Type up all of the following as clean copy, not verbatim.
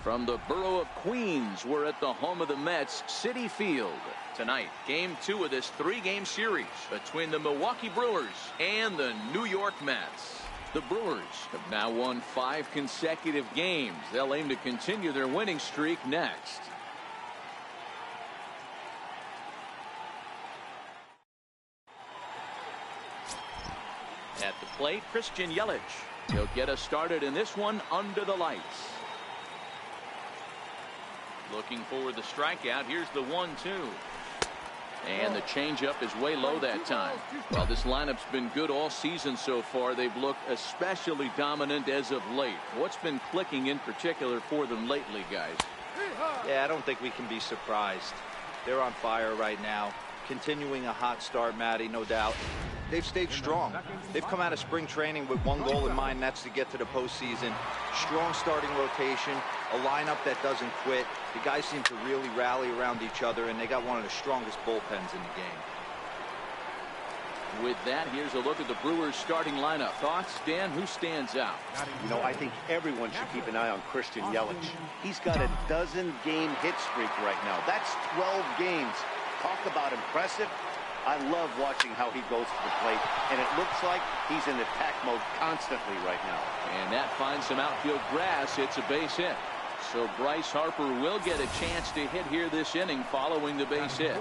From the borough of Queens, we're at the home of the Mets, Citi Field. Tonight, Game 2 of this 3-game series between the Milwaukee Brewers and the New York Mets. The Brewers have now won 5 consecutive games. They'll aim to continue their winning streak next. At the plate, Christian Yelich. He'll get us started in this one under the lights. Looking for the strikeout. Here's the 1-2. And the changeup is way low that time. Well, this lineup's been good all season so far. They've looked especially dominant as of late. What's been clicking in particular for them lately, guys? Yeah, I don't think we can be surprised. They're on fire right now. Continuing a hot start, Matty, no doubt. They've stayed strong. They've come out of spring training with one goal in mind, and that's to get to the postseason. Strong starting rotation, a lineup that doesn't quit. The guys seem to really rally around each other, and they got one of the strongest bullpens in the game. With that, here's a look at the Brewers starting lineup. Thoughts, Dan? Who stands out? You know, I think everyone should keep an eye on Christian Yelich. He's got a 12-game hit streak right now. That's 12 games. Talk about impressive. I love watching how he goes to the plate, and it looks like he's in attack mode constantly right now. And that finds some outfield grass. It's a base hit. So Bryce Harper will get a chance to hit here this inning following the base hit.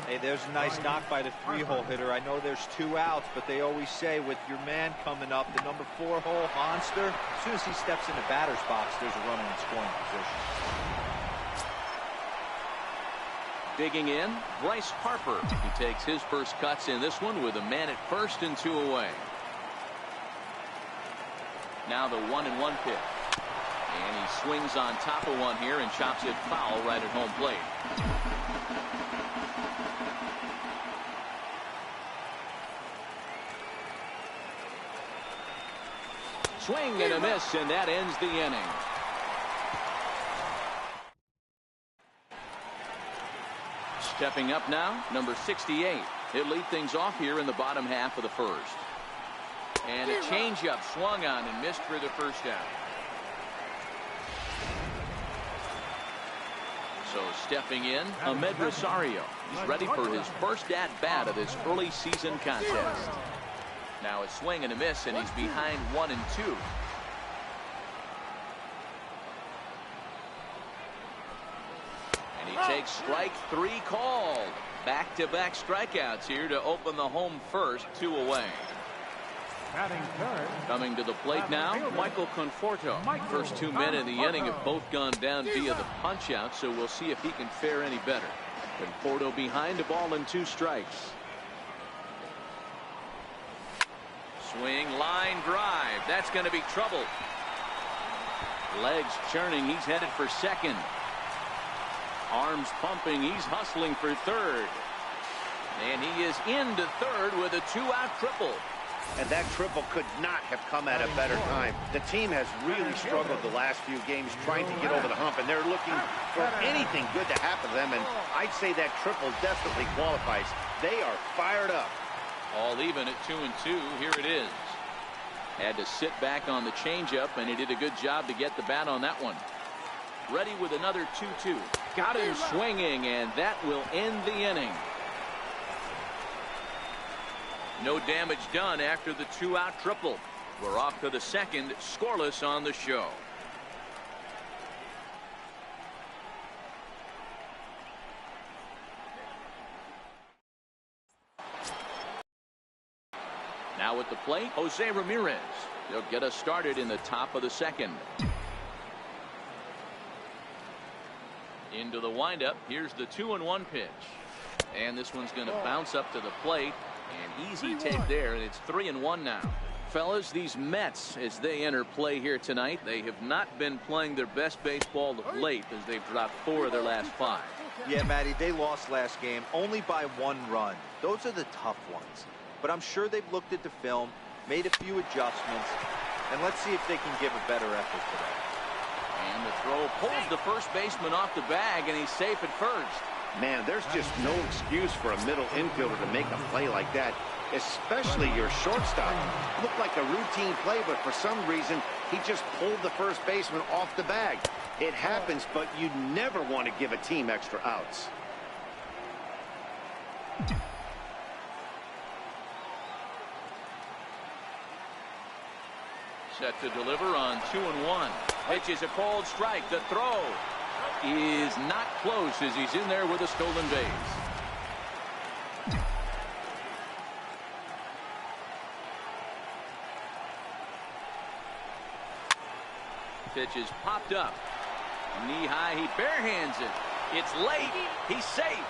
Hey, there's a nice knock by the 3-hole hitter. I know there's 2 outs, but they always say with your man coming up, the number 4-hole monster, as soon as he steps in the batter's box, there's a runner in scoring position. Digging in, Bryce Harper. He takes his first cuts in this one with a man at first and 2 away. Now the 1-1 pitch. And he swings on top of one here and chops it foul right at home plate. Swing and a miss, and that ends the inning. Stepping up now, number 68. He'll lead things off here in the bottom half of the first. And a changeup swung on and missed for the first out. So stepping in, Ahmed Rosario. He's ready for his first at-bat of this early season contest. Now a swing and a miss, and he's behind 1 and 2. Takes strike 3 called. Back-to-back strikeouts here to open the home first, 2 away. Coming to the plate now, Michael Conforto. First 2 men in the inning have both gone down via the punch-out, so we'll see if he can fare any better. Conforto behind, a ball and 2 strikes. Swing, line drive. That's going to be trouble. Legs churning. He's headed for second. Arms pumping. He's hustling for third. And he is into third with a 2-out triple. And that triple could not have come at a better time. The team has really struggled the last few games trying to get over the hump, and they're looking for anything good to happen to them, and I'd say that triple definitely qualifies. They are fired up. All even at 2 and 2. Here it is. Had to sit back on the changeup, and he did a good job to get the bat on that one. Ready with another 2-2. Got him swinging, and that will end the inning. No damage done after the 2-out triple. We're off to the second, scoreless on the show. Now at the plate, Jose Ramirez. They'll get us started in the top of the second. Into the windup. Here's the 2-1 pitch. And this one's going to bounce up to the plate. An easy take there, and it's 3-1 now. Fellas, these Mets, as they enter play here tonight, they have not been playing their best baseball of late as they've dropped 4 of their last 5. Yeah, Matty, they lost last game only by 1 run. Those are the tough ones. But I'm sure they've looked at the film, made a few adjustments, and let's see if they can give a better effort today. And the throw pulls the first baseman off the bag, and he's safe at first. Man, there's just no excuse for a middle infielder to make a play like that. especially your shortstop. It looked like a routine play, but for some reason, he just pulled the first baseman off the bag. It happens, but you never want to give a team extra outs. Set to deliver on 2-1. Pitch is a called strike. The throw is not close as he's in there with a stolen base. Pitch is popped up. Knee high, he barehands it. It's late. He's safe.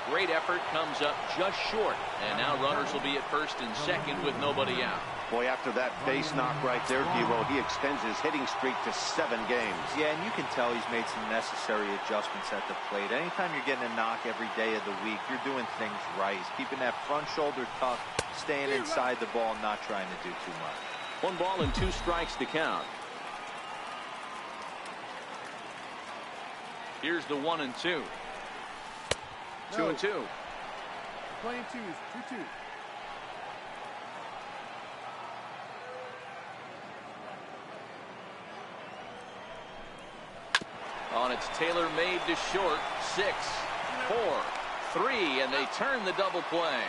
Great effort, comes up just short. And now runners will be at first and second with nobody out. Boy, after that base knock right there, D-Roll, he extends his hitting streak to 7 games. Yeah, and you can tell he's made some necessary adjustments at the plate. Anytime you're getting a knock every day of the week, you're doing things right. He's keeping that front shoulder tucked, staying inside the ball, not trying to do too much. 1 ball and 2 strikes to count. Here's the 1-2. 2-2. Playing twos, 2-2. On its tailor-made to short. 6, 4, 3, and they turn the double play.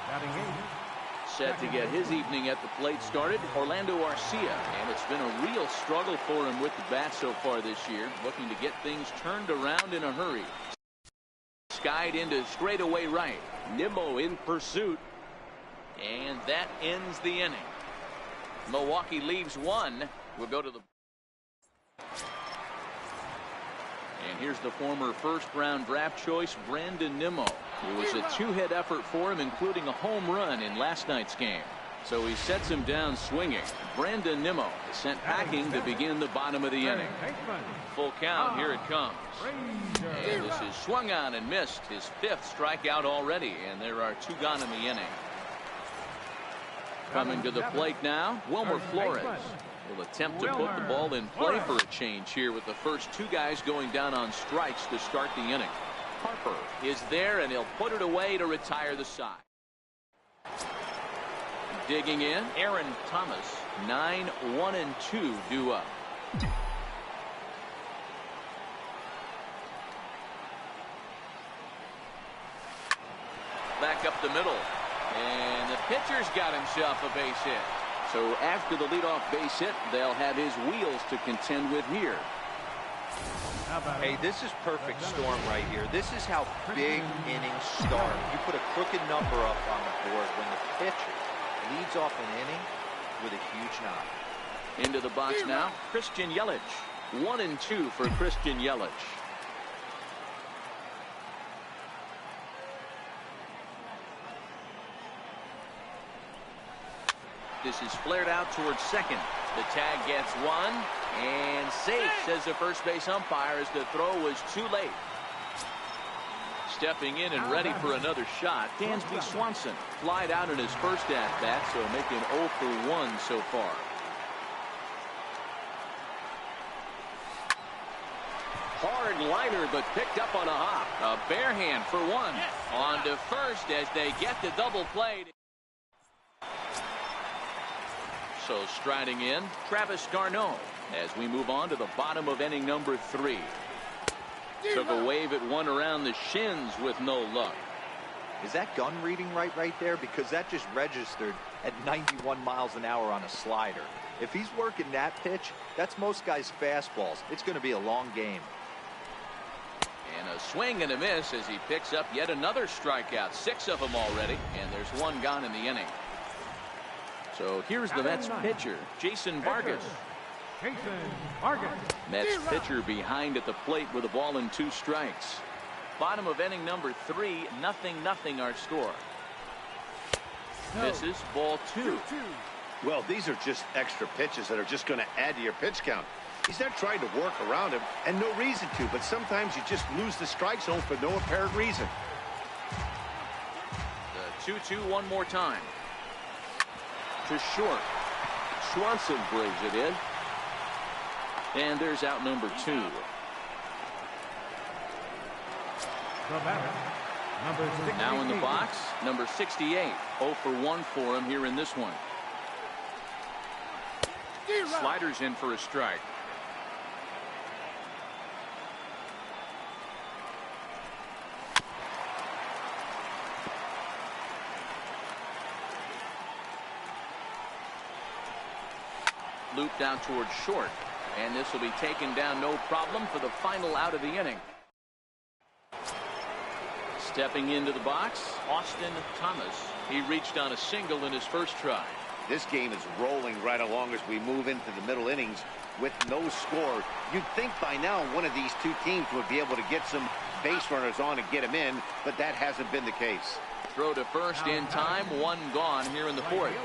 Batting 8. Set to get his evening at the plate started, Orlando Arcia, and it's been a real struggle for him with the bat so far this year, looking to get things turned around in a hurry. Skied into straightaway right. Nimmo in pursuit, and that ends the inning. Milwaukee leaves 1. We'll go to the... And here's the former first-round draft choice, Brandon Nimmo. It was a 2-hit effort for him, including a home run in last night's game. So he sets him down swinging. Brandon Nimmo is sent packing to begin the bottom of the inning. Full count, here it comes. And this is swung on and missed. His 5th strikeout already, and there are 2 gone in the inning. Coming to the plate now, Wilmer Flores will attempt to put the ball in play for a change here with the first 2 guys going down on strikes to start the inning. Harper is there, and he'll put it away to retire the side. Digging in, Aaron Thomas. 9, 1, and 2 due up. Back up the middle. And the pitcher's got himself a base hit. So after the leadoff base hit, they'll have his wheels to contend with here. Hey, this is perfect storm right here. This is how big innings start. You put a crooked number up on the board when the pitcher leads off an inning with a huge knock. Into the box now, Christian Yelich. 1 and 2 for Christian Yelich. This is flared out towards second. The tag gets 1 and safe, says the first base umpire, as the throw was too late. Stepping in and ready for another shot, Dansby Swanson flied out in his first at-bat, so making 0 for 1 so far. Hard liner, but picked up on a hop. A bare hand for 1. On to first as they get the double play. So striding in, Travis d'Arnaud as we move on to the bottom of inning number 3. Took a wave at 1 around the shins with no luck. Is that gun reading right there? Because that just registered at 91 miles an hour on a slider. If he's working that pitch, that's most guys' fastballs. It's going to be a long game. And a swing and a miss as he picks up yet another strikeout. 6 of them already, and there's 1 gone in the inning. So here's the Mets pitcher, Jason Vargas. Mets pitcher behind at the plate with a ball and 2 strikes. Bottom of inning number 3, 0-0 our score. Misses, ball 2. Well, these are just extra pitches that are just going to add to your pitch count. He's not trying to work around him, and no reason to, but sometimes you just lose the strike zone for no apparent reason. The 2-2 one more time. To short. Swanson brings it in. And there's out number 2. The batter, number 68. Now in the box, number 68. 0 for 1 for him here in this one. Sliders in for a strike. Looped out towards short, and this will be taken down no problem for the final out of the inning. Stepping into the box, Austin Thomas. He reached on a single in his first try. This game is rolling right along as we move into the middle innings with no score. You'd think by now one of these two teams would be able to get some base runners on and get them in, but that hasn't been the case. Throw to first in time, one gone here in the fourth.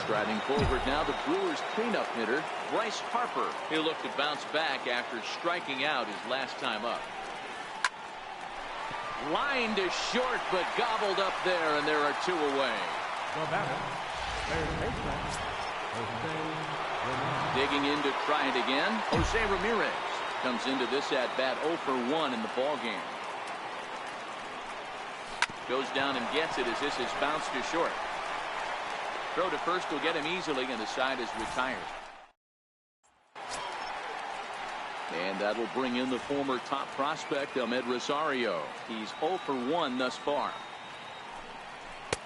Striding forward now, the Brewers cleanup hitter, Bryce Harper. He'll look to bounce back after striking out his last time up. Line to short, but gobbled up there, and there are two away. The batter, third baseman, Digging in to try it again, Jose Ramirez comes into this at bat 0 for 1 in the ball game. Goes down and gets it as this is bounced to short. Throw to first will get him easily, and the side is retired. And that'll bring in the former top prospect, Ahmed Rosario. He's 0 for 1 thus far.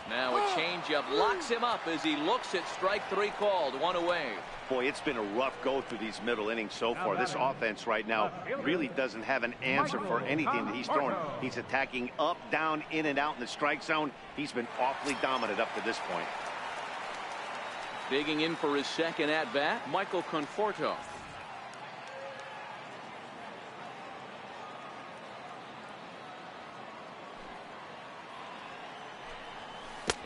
Now a changeup locks him up as he looks at strike three called. One away. Boy, it's been a rough go through these middle innings so far. This offense right now really doesn't have an answer for anything that he's throwing. He's attacking up, down, in, and out in the strike zone. He's been awfully dominant up to this point. Digging in for his second at bat, Michael Conforto.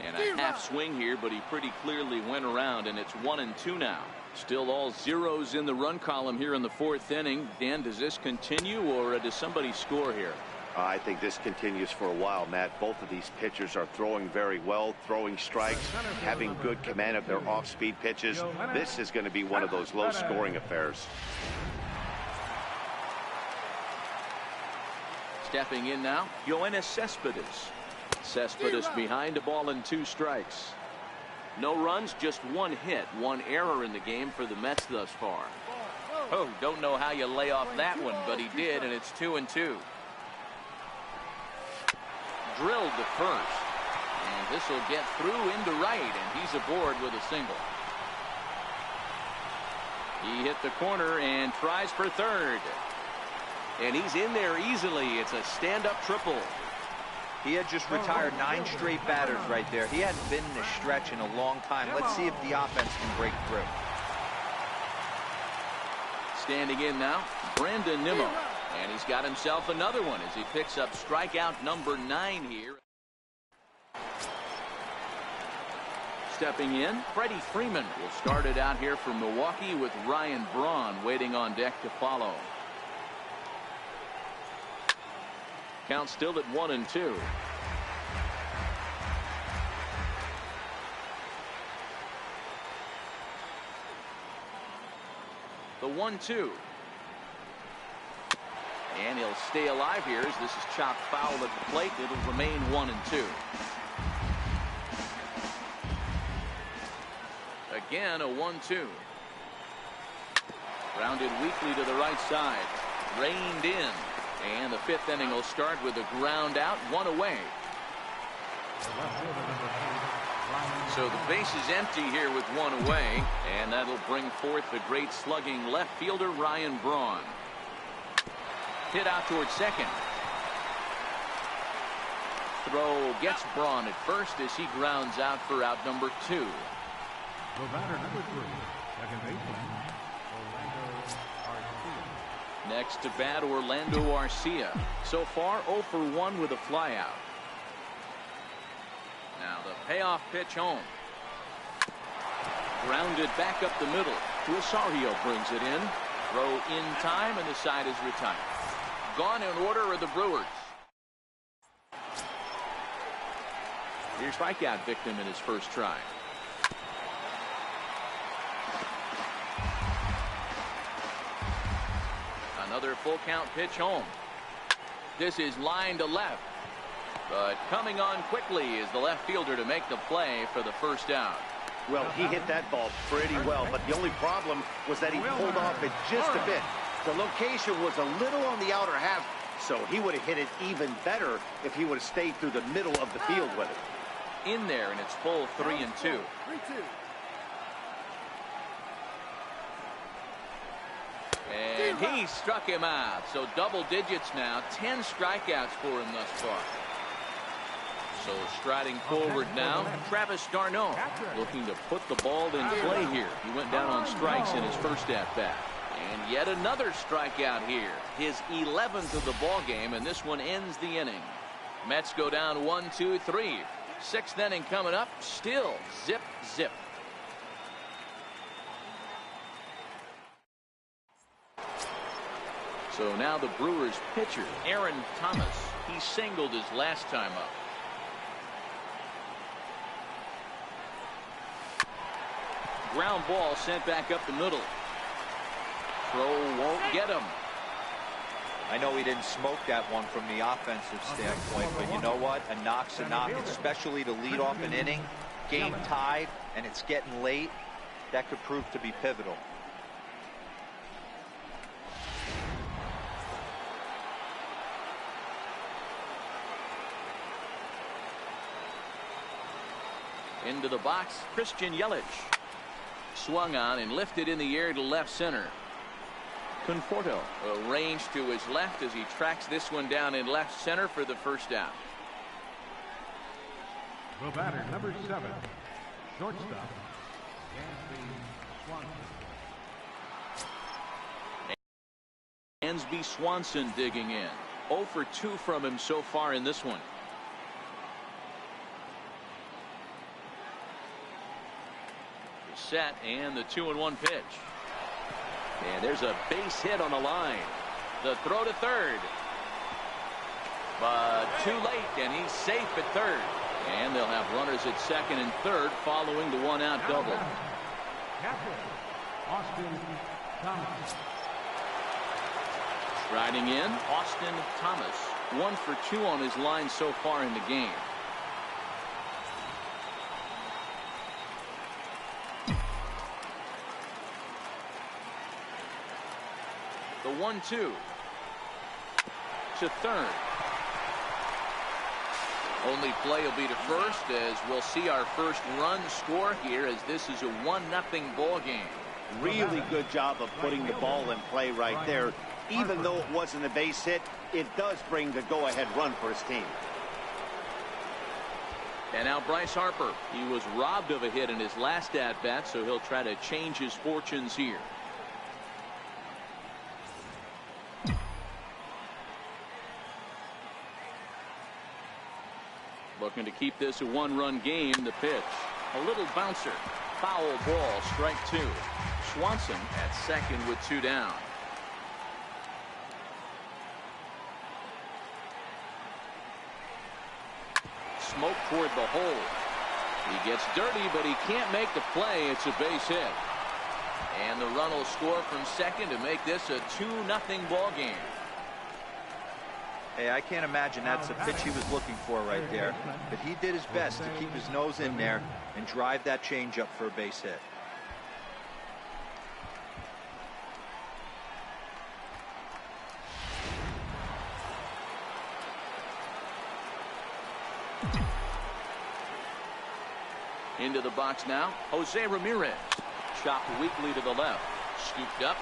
And a half swing here, but he pretty clearly went around, and it's 1-2 now. Still all zeros in the run column here in the fourth inning. Dan, does this continue, or does somebody score here? I think this continues for a while, Matt. Both of these pitchers are throwing very well, throwing strikes, having good command of their off-speed pitches. This is going to be one of those low-scoring affairs. Stepping in now, Yoenis Cespedes. Cespedes behind a ball and 2 strikes. No runs, just 1 hit, 1 error in the game for the Mets thus far. Oh, don't know how you lay off that one, but he did, and it's 2-2. Drilled to first, and this will get through into right, and he's aboard with a single. He hit the corner and tries for third, and he's in there easily. It's a stand-up triple. He had just retired 9 straight batters right there. He hadn't been in a stretch in a long time. Let's see if the offense can break through. Standing in now, Brandon Nimmo. And he's got himself another one as he picks up strikeout number 9 here. Stepping in, Freddie Freeman will start it out here for Milwaukee with Ryan Braun waiting on deck to follow. Count still at 1-2. The 1-2. And he'll stay alive here as this is chopped foul at the plate. It'll remain 1-2. Again, a 1-2. Rounded weakly to the right side. Reined in. And the 5th inning will start with a ground out, 1 away. So the base is empty here with 1 away. And that'll bring forth the great slugging left fielder Ryan Braun. Hit out towards second. Throw gets Braun at first as he grounds out for out number 2. The batter, number 3, second baseman, Next to bat, Orlando Arcia. So far, 0 for 1 with a flyout. Now the payoff pitch home. Grounded back up the middle. Rosario brings it in. Throw in time, and the side is retired. Gone in order are the Brewers. Here's strikeout victim in his first try. Another full count pitch home. This is line to left. But coming on quickly is the left fielder to make the play for the first out. Well, he hit that ball pretty well, but the only problem was that he pulled off it just a bit. The location was a little on the outer half, so he would have hit it even better if he would have stayed through the middle of the field with it. In there, and it's full 3-2. And he struck him out. So double digits now. 10 strikeouts for him thus far. So striding forward now, Travis d'Arnaud looking to put the ball in play here. He went down on strikes in his first at-bat. And yet another strikeout here. His 11th of the ball game, and this one ends the inning. Mets go down 1-2-3. Sixth inning coming up. Still zip, zip. So now the Brewers pitcher, Aaron Thomas. He singled his last time up. Ground ball sent back up the middle. Throw won't get him. I know he didn't smoke that one from the offensive standpoint, but you know what? A knock's a knock, especially to lead off an inning. Game tied, and it's getting late. That could prove to be pivotal. Into the box, Christian Yelich. Swung on and lifted in the air to left center. Conforto arranged to his left as he tracks this one down in left center for the first out. The batter, number 7, shortstop, Dansby Swanson digging in. 0 for 2 from him so far in this one. Set and the 2-1 pitch. And there's a base hit on the line. The throw to third. But too late, and he's safe at third. And they'll have runners at second and third following the one-out double. Austin Thomas. Striding in, Austin Thomas. 1 for 2 on his line so far in the game. The 1-2 to third. Only play will be to first, as we'll see our first run score here, as this is a 1-0 ball game. Really good job of putting the ball in play right there. Even though it wasn't a base hit, it does bring the go-ahead run for his team. And now Bryce Harper. He was robbed of a hit in his last at-bat, so he'll try to change his fortunes here. Looking to keep this a one-run game. The pitch. A little bouncer. Foul ball. Strike 2. Swanson at second with 2 down. Smoke toward the hole. He gets dirty, but he can't make the play. It's a base hit. And the run will score from second to make this a 2-0 ball game. Hey, I can't imagine that's the pitch he was looking for right there. But he did his best to keep his nose in there and drive that changeup for a base hit. Into the box now, Jose Ramirez. Chopped weakly to the left. Scooped up.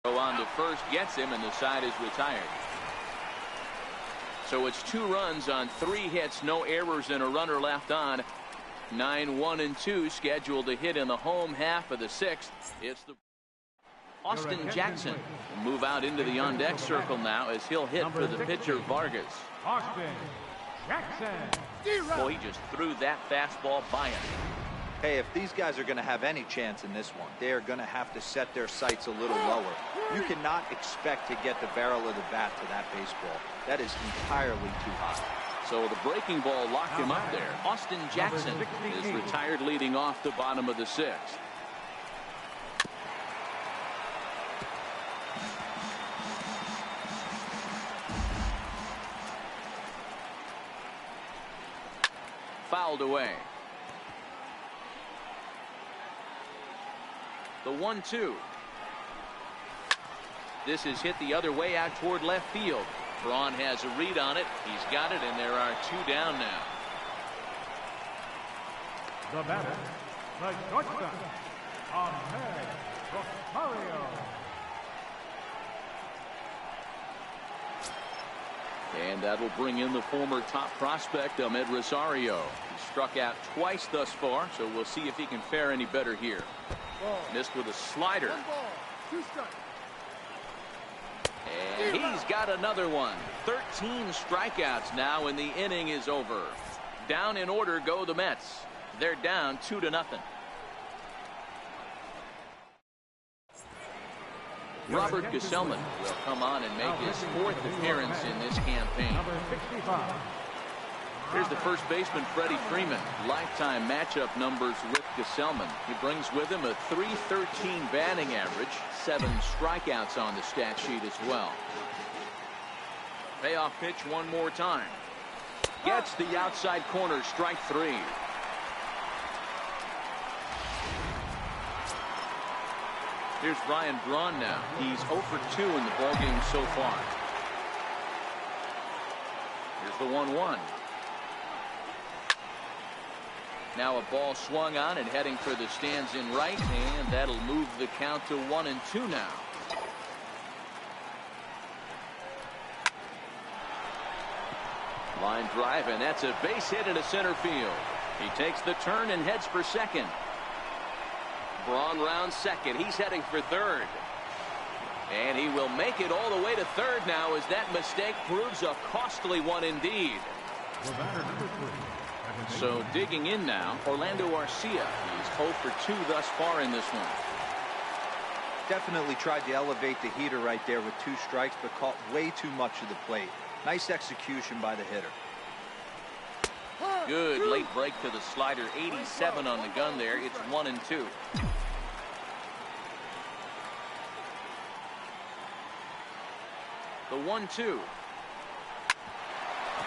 Throw on to first gets him, and the side is retired. So it's 2 runs on 3 hits, no errors, and a runner left on. 9-1-2 scheduled to hit in the home half of the 6th. It's the Austin Jackson will move out into the on-deck circle now as he'll hit for the pitcher Vargas. Austin Jackson. Well, he just threw that fastball by him. Hey, if these guys are going to have any chance in this one, they are going to have to set their sights a little lower. You cannot expect to get the barrel of the bat to that baseball. That is entirely too high. So the breaking ball locked him up there. Austin Jackson is retired leading off the bottom of the 6th. Fouled away. The 1-2. This is hit the other way out toward left field. Braun has a read on it. He's got it, and there are 2 down now. The batter, the shortstop, Ahmed Rosario. And that will bring in the former top prospect, Ahmed Rosario. He struck out twice thus far, so we'll see if he can fare any better here. Missed with a slider. And he's got another one. 13 strikeouts now, and the inning is over. Down in order go the Mets. They're down 2-0. Robert Gesellman will come on and make his 4th appearance in this campaign. Number 65. Here's the first baseman, Freddie Freeman. Lifetime matchup numbers with Gesellman. He brings with him a .313 batting average, 7 strikeouts on the stat sheet as well. Payoff pitch one more time. Gets the outside corner, strike 3. Here's Ryan Braun now. He's 0 for 2 in the ballgame so far. Here's the 1-1. Now a ball swung on and heading for the stands in right, and that'll move the count to 1-2 now. Line drive, and that's a base hit into center field. He takes the turn and heads for second. Braun rounds second. He's heading for third. And he will make it all the way to third now as that mistake proves a costly one indeed. The batter, number 3. So digging in now, Orlando Arcia. He's 0 for 2 thus far in this one. Definitely tried to elevate the heater right there with 2 strikes, but caught way too much of the plate. Nice execution by the hitter. Good late break to the slider. 87 on the gun there. It's 1-2. The 1-2.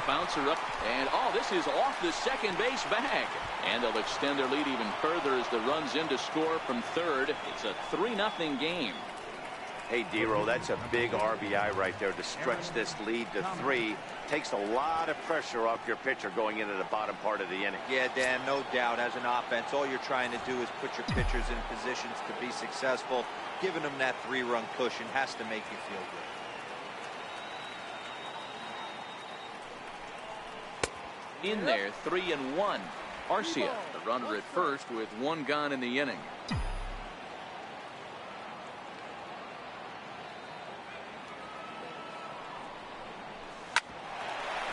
Bouncer up, and this is off the second base bag. And they'll extend their lead even further as the runs in to score from third. It's a 3-0 game. Hey, D-Row, that's a big RBI right there to stretch this lead to 3. Takes a lot of pressure off your pitcher going into the bottom part of the inning. Yeah, Dan, no doubt. As an offense, all you're trying to do is put your pitchers in positions to be successful. Giving them that 3-run cushion has to make you feel good. In there, 3-1. Arcia, the runner at first with 1 gone in the inning.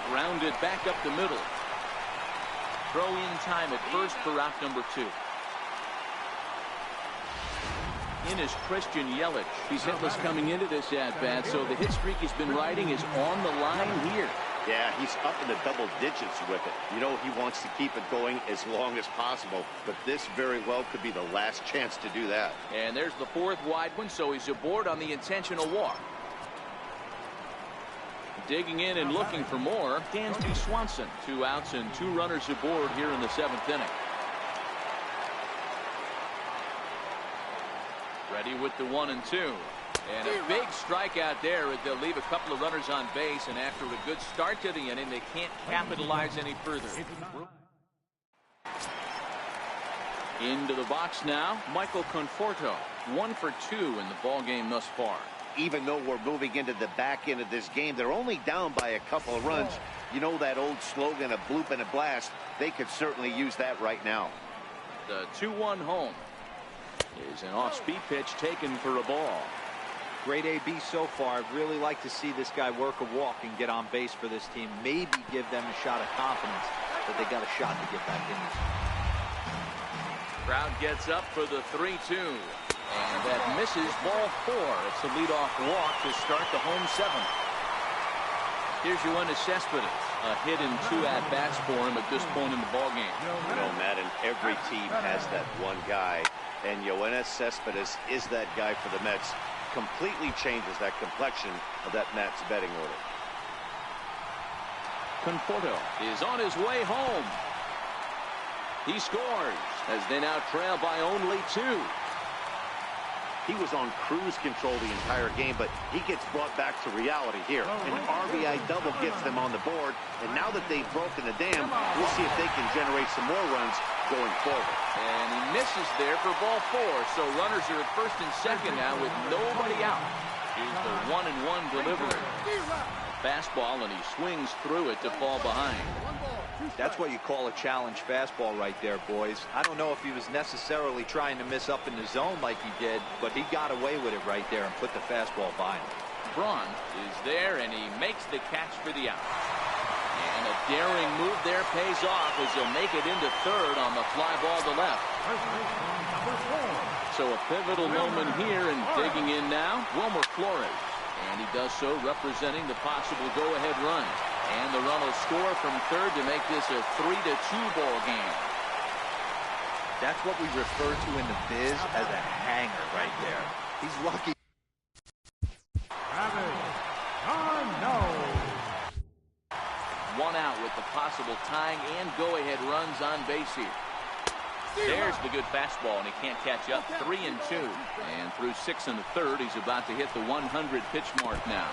Grounded back up the middle. Throw in time at first for out number 2. In is Christian Yelich. He's hitless coming into this at-bat, so the hit streak he's been riding is on the line here. Yeah, he's up in the double digits with it. You know, he wants to keep it going as long as possible, but this very well could be the last chance to do that. And there's the 4th wide one, so he's aboard on the intentional walk. Digging in and looking for more, Dansby Swanson. 2 outs and 2 runners aboard here in the 7th inning. Ready with the 1-2. And a big strikeout there. They'll leave a couple of runners on base, and after a good start to the inning, they can't capitalize any further. Into the box now, Michael Conforto. 1 for 2 in the ball game thus far. Even though we're moving into the back end of this game, they're only down by a couple of runs. You know that old slogan, a bloop and a blast? They could certainly use that right now. The 2-1 home is an off-speed pitch taken for a ball. Great AB so far. I'd really like to see this guy work a walk and get on base for this team. Maybe give them a shot of confidence that they got a shot to get back in this. Crowd gets up for the 3-2. And that misses ball 4. It's a leadoff walk to start the home 7th. Here's Yoenis Cespedes. A hit and 2 at-bats for him at this point in the ballgame. You know, Matt, and every team has that one guy. And Yoenis Cespedes is that guy for the Mets. Completely changes that complexion of that Mets betting order. Conforto is on his way home. He scores as they now trail by only 2. He was on cruise control the entire game, but he gets brought back to reality here. An RBI double gets them on the board, and now that they've broken the dam, we'll see if they can generate some more runs going forward. And he misses there for ball 4, so runners are at first and second now with nobody out. Here's the 1-1 delivery. Fastball, and he swings through it to fall behind. That's what you call a challenge fastball right there, boys. I don't know if he was necessarily trying to miss up in the zone like he did, but he got away with it right there and put the fastball by him. Braun is there, and he makes the catch for the out. And a daring move there pays off as he'll make it into third on the fly ball to left. So a pivotal moment here, and digging in now, Wilmer Flores. And he does so representing the possible go-ahead run. And the run will score from third to make this a 3-2 ball game. That's what we refer to in the biz as a hanger right there. He's lucky. One out with the possible tying and go-ahead runs on base here. There's the good fastball, and he can't catch up. 3-2. And through 6 1/3, he's about to hit the 100 pitch mark now.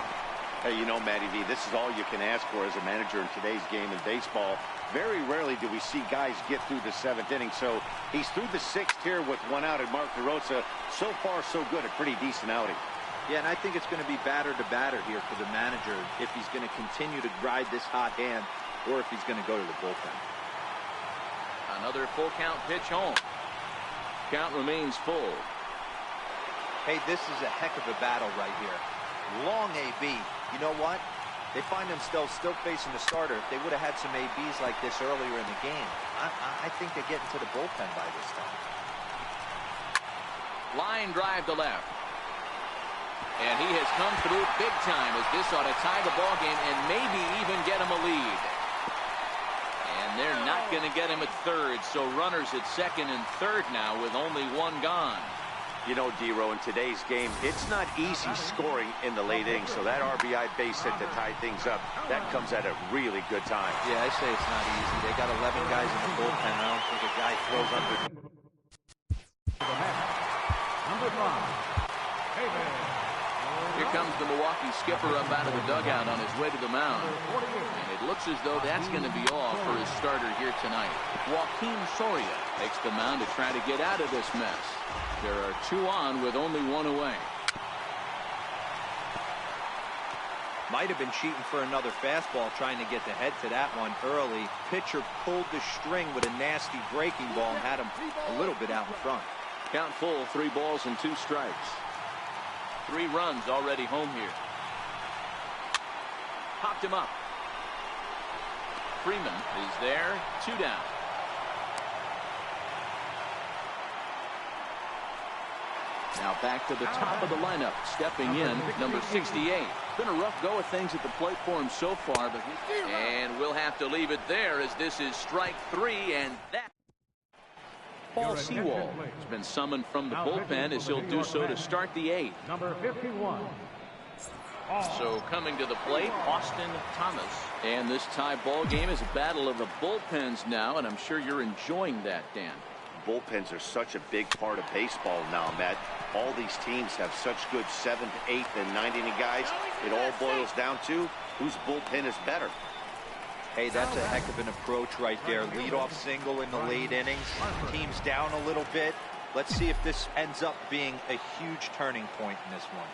Hey, you know, Matty V, this is all you can ask for as a manager in today's game in baseball. Very rarely do we see guys get through the 7th inning. So he's through the 6th here with 1 out, and Mark DeRosa, so far so good, a pretty decent outing. Yeah, and I think it's going to be batter to batter here for the manager if he's going to continue to ride this hot hand or if he's going to go to the bullpen. Another full count pitch home. Count remains full. Hey, this is a heck of a battle right here. Long AB. You know what? They find themselves still facing the starter. If they would have had some ABs like this earlier in the game, I think they're getting to the bullpen by this time. Line drive to left. And he has come through big time as this ought to tie the ball game and maybe even get him a lead. And they're not going to get him at third, so runners at second and third now with only 1 gone. You know, D-Row, in today's game, it's not easy scoring in the late innings, so that RBI base hit to tie things up, that comes at a really good time. Yeah, I say it's not easy. They got 11 guys in the bullpen. I don't think a guy throws under. Number 5. Here comes the Milwaukee skipper up out of the dugout on his way to the mound. And it looks as though that's going to be all for his starter here tonight. Joaquin Soria takes the mound to try to get out of this mess. There are 2 on with only 1 away. Might have been cheating for another fastball, trying to get the head to that one early. Pitcher pulled the string with a nasty breaking ball and had him a little bit out in front. Count full, 3 balls and 2 strikes. 3 runs already home here. Popped him up. Freeman is there, 2 down. Now back to the top of the lineup, stepping in, number 68. Been a rough go of things at the plate for him so far, but and we'll have to leave it there as this is strike 3, and that. Paul Sewald has been summoned from the bullpen as he'll do so to start the 8th. Number 51. So coming to the plate, Austin Thomas. And this tie ball game is a battle of the bullpens now, and I'm sure you're enjoying that, Dan. Bullpens are such a big part of baseball now, Matt. All these teams have such good 7th, 8th, and 9th inning guys. It all boils down to whose bullpen is better. Hey, that's a heck of an approach right there. Leadoff single in the late innings. Team's down a little bit. Let's see if this ends up being a huge turning point in this one.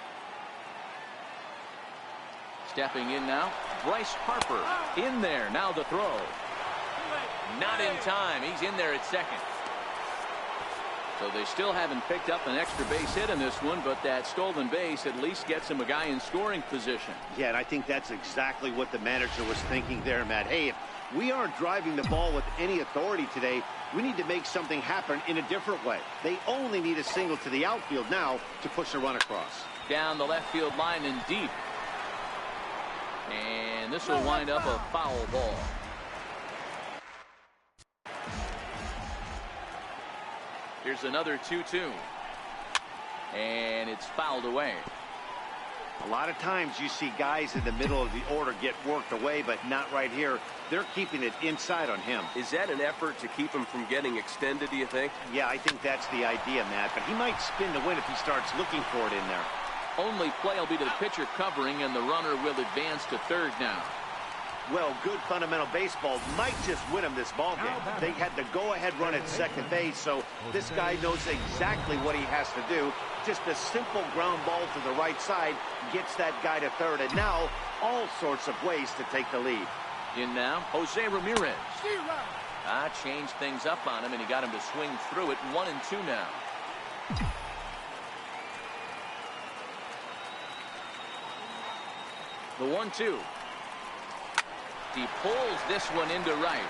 Stepping in now, Bryce Harper in there. Now the throw. Not in time. He's in there at second. So they still haven't picked up an extra base hit in this one, but that stolen base at least gets him a guy in scoring position. Yeah, and I think that's exactly what the manager was thinking there, Matt. Hey, if we aren't driving the ball with any authority today, we need to make something happen in a different way. They only need a single to the outfield now to push a run across. Down the left field line and deep. And this will wind up a foul ball. Here's another 2-2. And it's fouled away. A lot of times you see guys in the middle of the order get worked away, but not right here. They're keeping it inside on him. Is that an effort to keep him from getting extended, do you think? Yeah, I think that's the idea, Matt. But he might spin the win if he starts looking for it in there. Only play will be to the pitcher covering, and the runner will advance to third now. Well, good fundamental baseball might just win him this ball game. They had the go-ahead run at second base, so this guy knows exactly what he has to do. Just a simple ground ball to the right side gets that guy to third, and now all sorts of ways to take the lead. In now, Jose Ramirez. Changed things up on him, and he got him to swing through it. 1-2 now. The 1-2. He pulls this one into right.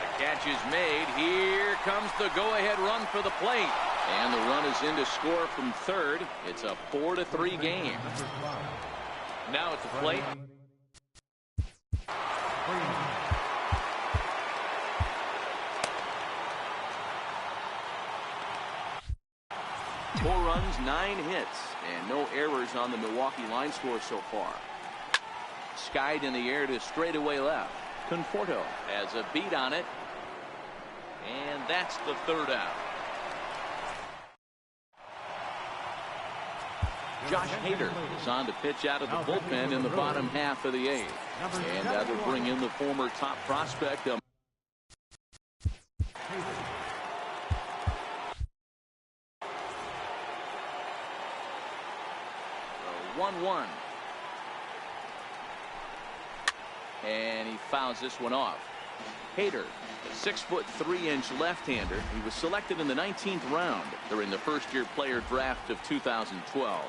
The catch is made. Here comes the go-ahead run for the plate. And the run is in to score from third. It's a 4-3 game. Now at the plate. Four runs, 9 hits, and no errors on the Milwaukee line score so far. Skied in the air to straightaway left. Conforto has a beat on it. And that's the third out. Josh Hader is on to pitch out of the bullpen in the bottom half of the 8th. And that will bring in the former top prospect. 1-1. And he fouls this one off. Hader, a 6'3" left-hander. He was selected in the 19th round during the first-year player draft of 2012.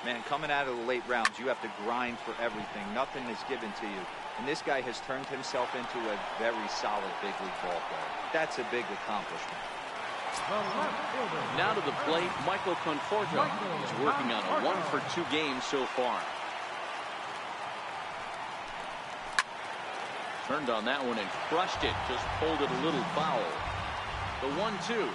Man, coming out of the late rounds, you have to grind for everything. Nothing is given to you. And this guy has turned himself into a very solid big league ball player. That's a big accomplishment. Now to the plate, Michael Conforto is working on a 1-for-2 game so far. Turned on that one and crushed it. Just pulled it a little foul. The 1-2.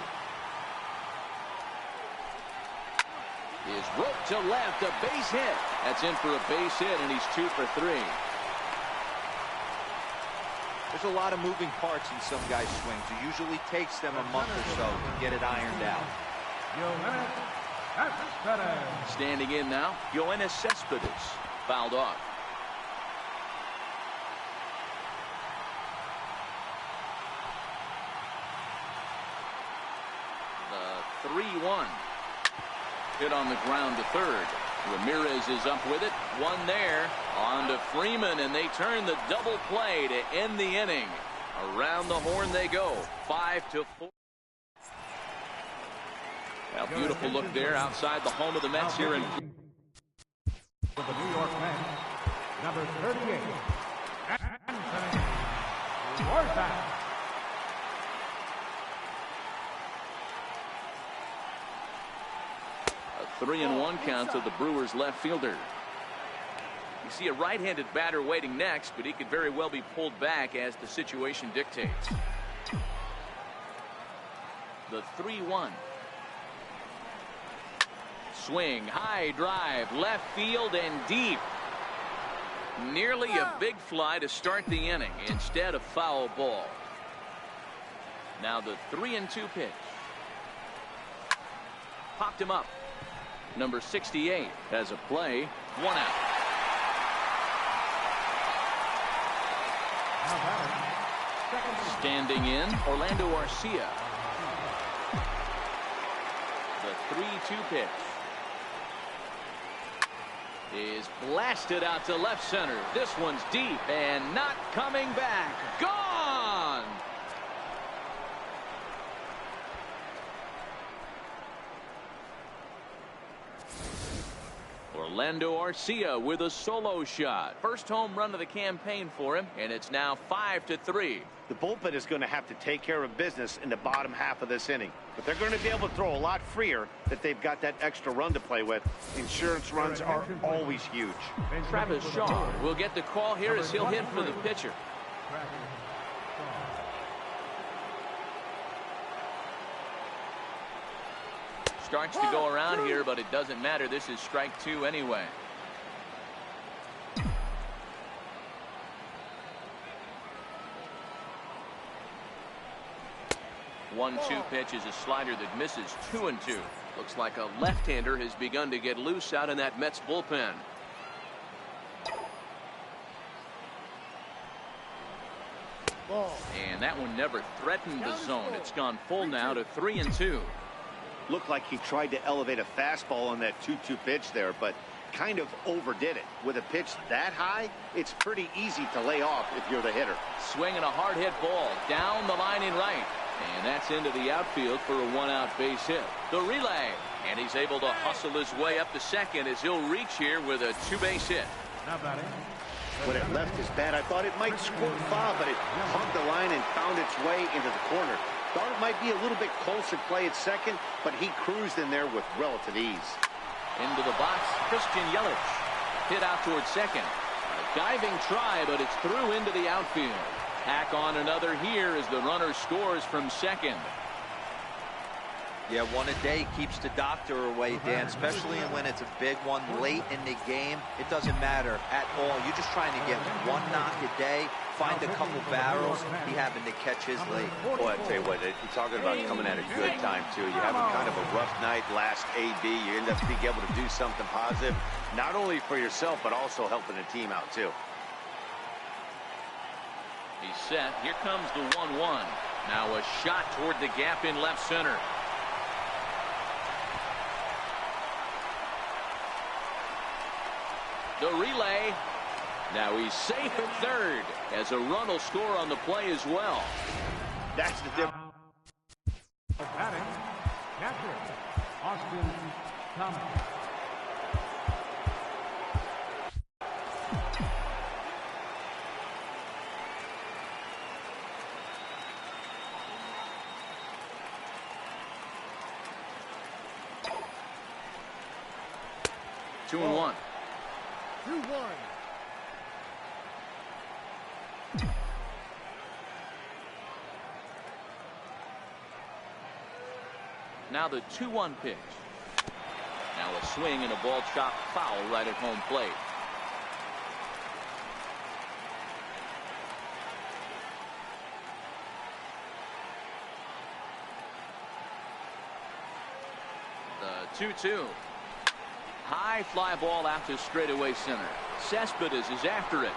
Is roped to left. A base hit. That's in for a base hit, and he's 2 for 3. There's a lot of moving parts in some guys' swings. It usually takes them a month or so to get it ironed out. Standing in now, Yoenis Cespedes. Fouled off. The 3-1. Hit on the ground to third. Ramirez is up with it. One there. On to Freeman, and they turn the double play to end the inning. Around the horn they go. 5-4. A beautiful look there outside the home of the Mets here in. For the New York Mets, number 38, Anthony Warthout. A 3-1 count to the Brewers left fielder. You see a right-handed batter waiting next, but he could very well be pulled back as the situation dictates. The 3-1. Swing, high drive, left field and deep. Nearly a big fly to start the inning instead of foul ball. Now the 3-2 pitch. Popped him up. Number 68 has a play. 1 out. Standing in, Orlando Arcia. 3-2 pitch is blasted out to left center. This one's deep and not coming back. Gone! Orlando Arcia with a solo shot. First home run of the campaign for him, and it's now 5-3. The bullpen is going to have to take care of business in the bottom half of this inning. But they're going to be able to throw a lot freer if they've got that extra run to play with. Insurance runs are always huge. Travis Shaw will get the call here as he'll hit for the pitcher. Starts to go around here, but it doesn't matter. This is strike 2 anyway. One-two pitch is a slider that misses. 2-2. Looks like a left-hander has begun to get loose out in that Mets bullpen. And that one never threatened the zone. It's gone full now to 3-2. Looked like he tried to elevate a fastball on that 2-2 pitch there, but kind of overdid it. With a pitch that high, it's pretty easy to lay off if you're the hitter. Swinging a hard hit ball down the line in right. And that's into the outfield for a 1-out base hit. The relay. And he's able to hustle his way up to second as he'll reach here with a 2-base hit. When it left his bat, I thought it might squirt foul, but it hugged the line and found its way into the corner. Thought it might be a little bit closer play at second, but he cruised in there with relative ease. Into the box, Christian Yelich. Hit out towards second. A diving try, but it's through into the outfield. Tack on another here as the runner scores from second. Yeah, one a day keeps the doctor away, Dan, especially when it's a big one late in the game. It doesn't matter at all. You're just trying to get one knock a day, find a couple barrels. He happened to catch his late. Boy, I tell you what, you're talking about coming at a good time, too. You're having kind of a rough night last AB. You end up being able to do something positive, not only for yourself, but also helping the team out, too. He's set. Here comes the 1-1. Now a shot toward the gap in left center. The relay. Now he's safe at third as a run will score on the play as well. That's the difference. Batting, catcher, Austin Thomas. Two and one. 2-1. Now the 2-1 pitch. Now a swing and a ball chopped foul right at home plate. The 2-2. High fly ball out to straightaway center. Cespedes is after it.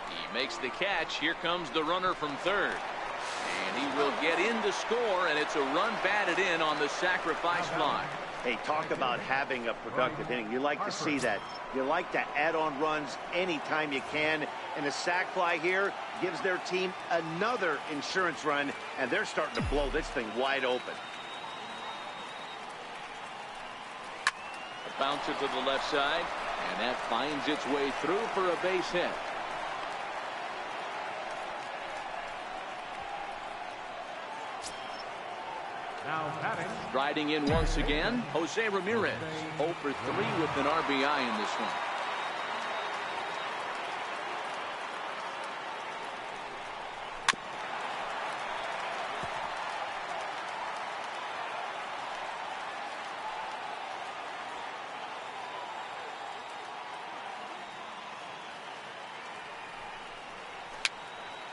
He makes the catch. Here comes the runner from third. And he will get in to score, and it's a run batted in on the sacrifice fly. Hey, talk about having a productive inning. You like to see that. You like to add on runs anytime you can. And the sac fly here gives their team another insurance run, and they're starting to blow this thing wide open. Bouncer to the left side, and that finds its way through for a base hit. Now batting. Riding in once again, Jose Ramirez. 0 for 3 with an RBI in this one.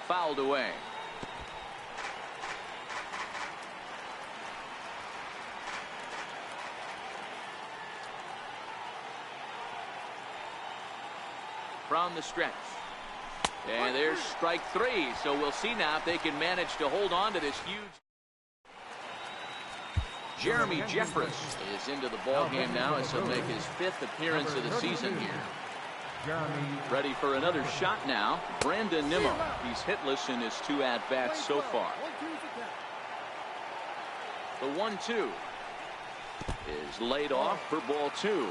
Fouled away. From the stretch. And there's strike 3. So we'll see now if they can manage to hold on to this huge. Jeremy Jeffress is into the ball game now as he'll make his 5th appearance of the season here. Ready for another shot now. Brandon Nimmo. He's hitless in his 2 at-bats so far. The 1-2 is laid off for ball 2.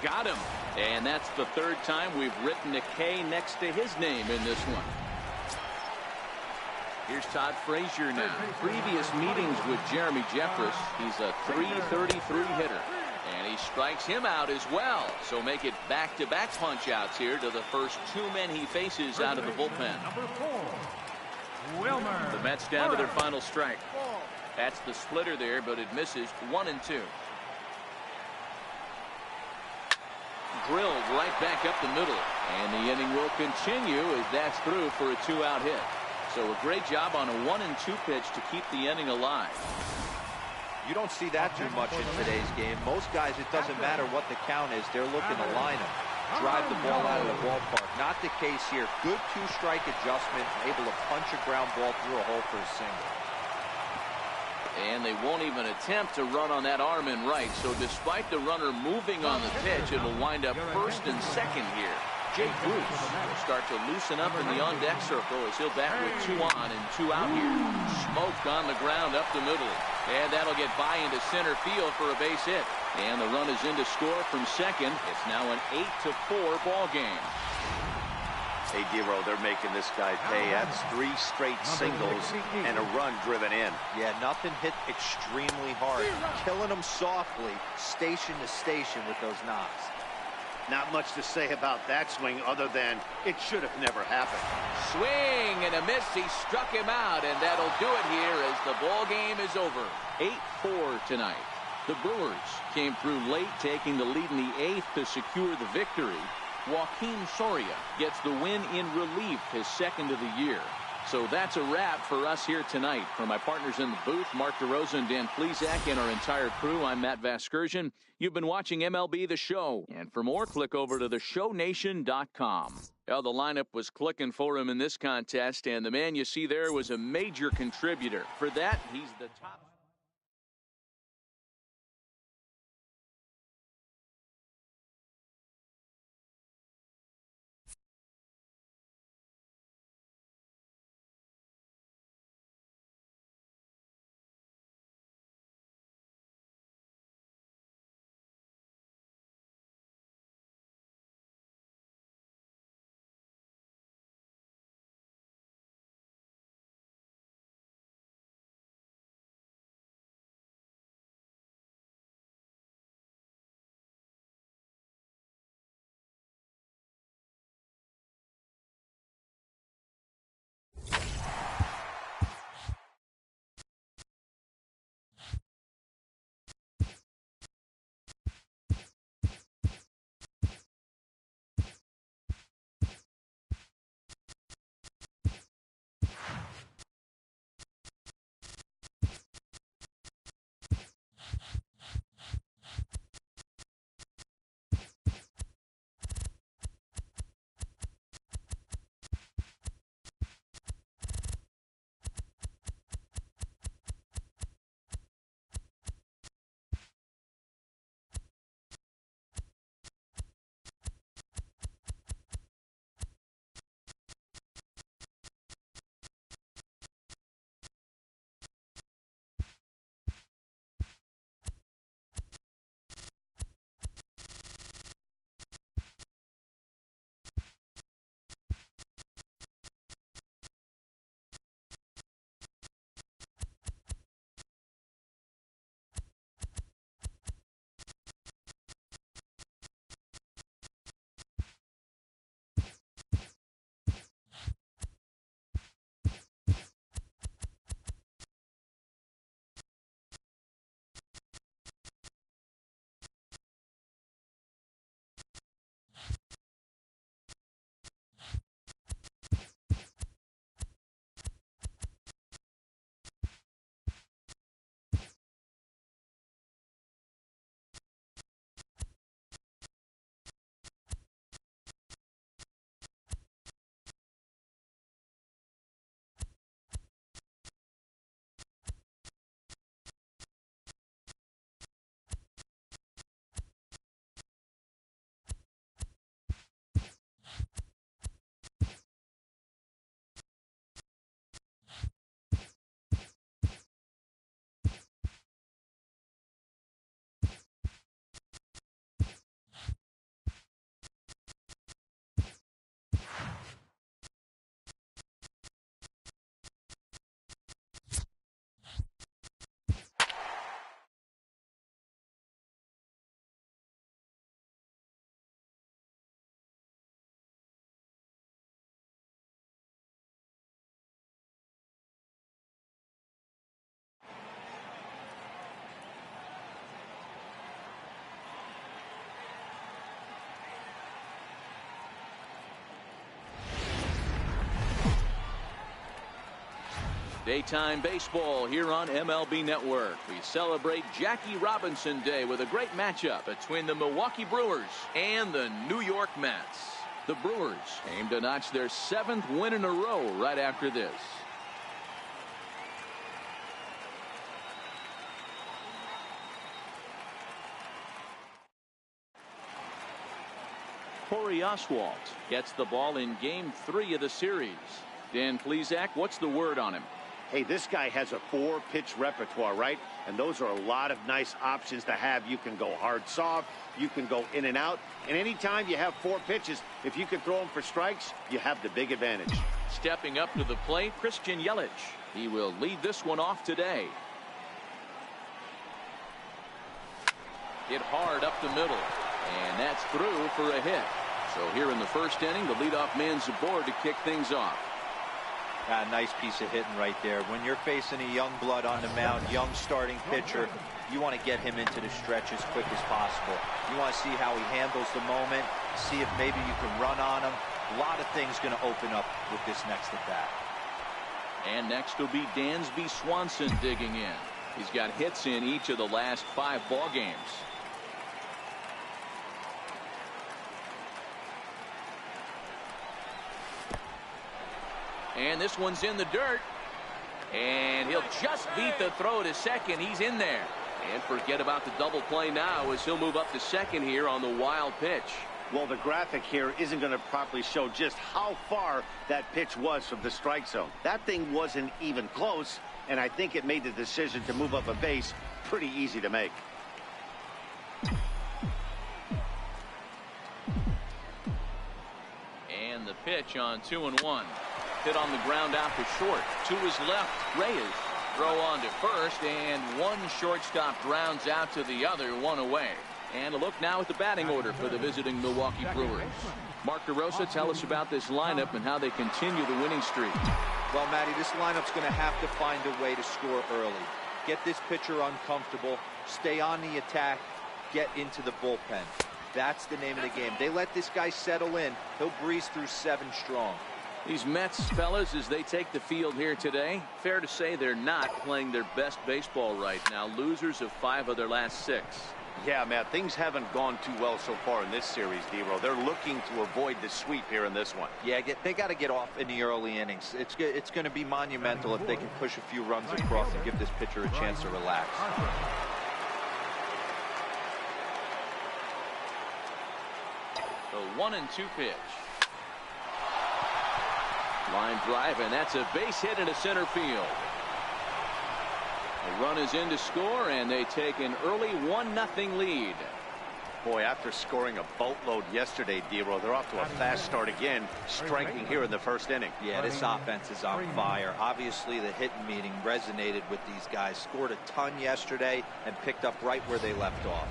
Got him. And that's the 3rd time we've written a K next to his name in this one. Here's Todd Frazier now. Previous meetings with Jeremy Jeffress, he's a .333 hitter. And he strikes him out as well. So make it back-to-back punch-outs here to the first 2 men he faces out of the bullpen. The Mets down to their final strike. That's the splitter there, but it misses 1-2. Drilled right back up the middle. And the inning will continue as that's through for a 2-out hit. So a great job on a 1-2 pitch to keep the inning alive. You don't see that too much in today's game. Most guys, it doesn't matter what the count is. They're looking to line them, drive the ball out of the ballpark. Not the case here. Good 2-strike adjustment, able to punch a ground ball through a hole for a single. And they won't even attempt to run on that arm in right. So despite the runner moving on the pitch, it'll wind up 1st and 2nd here. Jay Bruce will start to loosen up in the on-deck circle as he'll bat with 2 on and 2 out here. Smoked on the ground up the middle. And that'll get by into center field for a base hit. And the run is in to score from second. It's now an 8-4 ball game. Hey, Dero, they're making this guy pay. That's 3 straight singles and a run driven in. Yeah, nothing hit extremely hard. Killing them softly, station to station with those knocks. Not much to say about that swing other than it should have never happened. Swing and a miss. He struck him out, and that'll do it here as the ball game is over. 8-4 tonight. The Brewers came through late, taking the lead in the 8th to secure the victory. Joaquin Soria gets the win in relief, his 2nd of the year. So that's a wrap for us here tonight. For my partners in the booth, Mark DeRosa and Dan Plesac, and our entire crew, I'm Matt Vasgersian. You've been watching MLB The Show. And for more, click over to theshownation.com. Well, the lineup was clicking for him in this contest, and the man you see there was a major contributor. For that, he's the top. Daytime baseball here on MLB Network. We celebrate Jackie Robinson Day with a great matchup between the Milwaukee Brewers and the New York Mets. The Brewers aim to notch their 7th win in a row right after this. Corey Oswalt gets the ball in Game 3 of the series. Dan Plesac, what's the word on him? Hey, this guy has a 4-pitch repertoire, right? And those are a lot of nice options to have. You can go hard, soft. You can go in and out. And anytime you have 4 pitches, if you can throw them for strikes, you have the big advantage. Stepping up to the plate, Christian Yelich. He will lead this one off today. Hit hard up the middle. And that's through for a hit. So here in the first inning, the leadoff man's aboard to kick things off. Nice piece of hitting right there. When you're facing a young blood on the mound, young starting pitcher, you want to get him into the stretch as quick as possible. You want to see how he handles the moment, see if maybe you can run on him. A lot of things going to open up with this next at bat. And next will be Dansby Swanson digging in. He's got hits in each of the last 5 ball games. And this one's in the dirt. And he'll just beat the throw to second. He's in there. And forget about the double play now as he'll move up to second here on the wild pitch. Well, the graphic here isn't going to properly show just how far that pitch was from the strike zone. That thing wasn't even close, and I think it made the decision to move up a base pretty easy to make. And the pitch on 2-1. Hit on the ground out to short. To his left, Reyes. Throw on to first, and one shortstop rounds out to the other, one away. And a look now at the batting order for the visiting Milwaukee Brewers. Mark DeRosa, tell us about this lineup and how they continue the winning streak. Well, Matty, this lineup's going to have to find a way to score early. Get this pitcher uncomfortable, stay on the attack, get into the bullpen. That's the name of the game. They let this guy settle in. He'll breeze through 7 strong. These Mets fellas, as they take the field here today, fair to say they're not playing their best baseball right now. Losers of 5 of their last 6. Yeah, Matt, things haven't gone too well so far in this series, D-Row. They're looking to avoid the sweep here in this one. Yeah, they got to get off in the early innings. It's going to be monumental if they can push a few runs across and give this pitcher a chance to relax. The 1-2 pitch. Line drive, and that's a base hit into center field. The run is in to score, and they take an early 1-0 lead. Boy, after scoring a boatload yesterday, D-Row, they're off to a fast start again, striking here in the first inning. Yeah, this offense is on fire. Obviously, the hitting meeting resonated with these guys. Scored a ton yesterday and picked up right where they left off.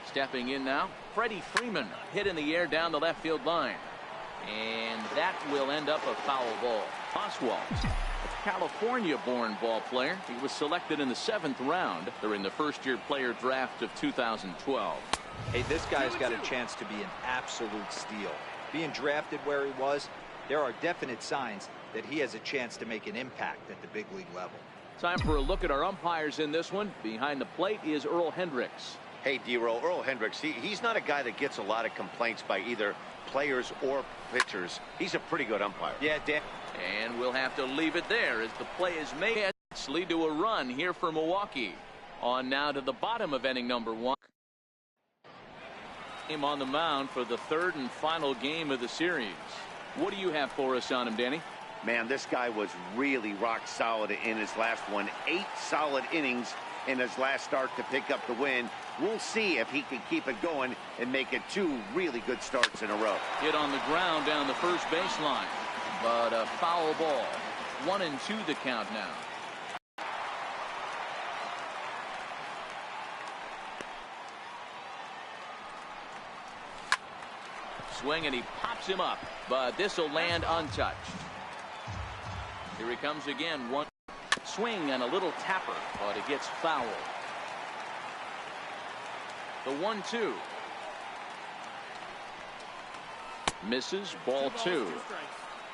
Stepping in now, Freddie Freeman hit in the air down the left field line. And that will end up a foul ball. Oswalt, a California-born ball player. He was selected in the 7th round during the first-year player draft of 2012. Hey, this guy's got a chance to be an absolute steal. Being drafted where he was, there are definite signs that he has a chance to make an impact at the big league level. Time for a look at our umpires in this one. Behind the plate is Earl Hendricks. Hey, D-Row, Earl Hendricks, he's not a guy that gets a lot of complaints by either players or pitchers. He's a pretty good umpire. Yeah, Dan. And we'll have to leave it there as the play is made. Lead to a run here for Milwaukee. On now to the bottom of inning number 1. Him on the mound for the 3rd and final game of the series. What do you have for us on him, Danny? Man, this guy was really rock solid in his last one. 8 solid innings in his last start to pick up the win. We'll see if he can keep it going and make it 2 really good starts in a row. Hit on the ground down the first baseline, but a foul ball. 1-2 the count now. Swing, and he pops him up, but this will land untouched. Here he comes again. One swing and a little tapper, but it gets fouled. The 1-2. Misses, ball 2.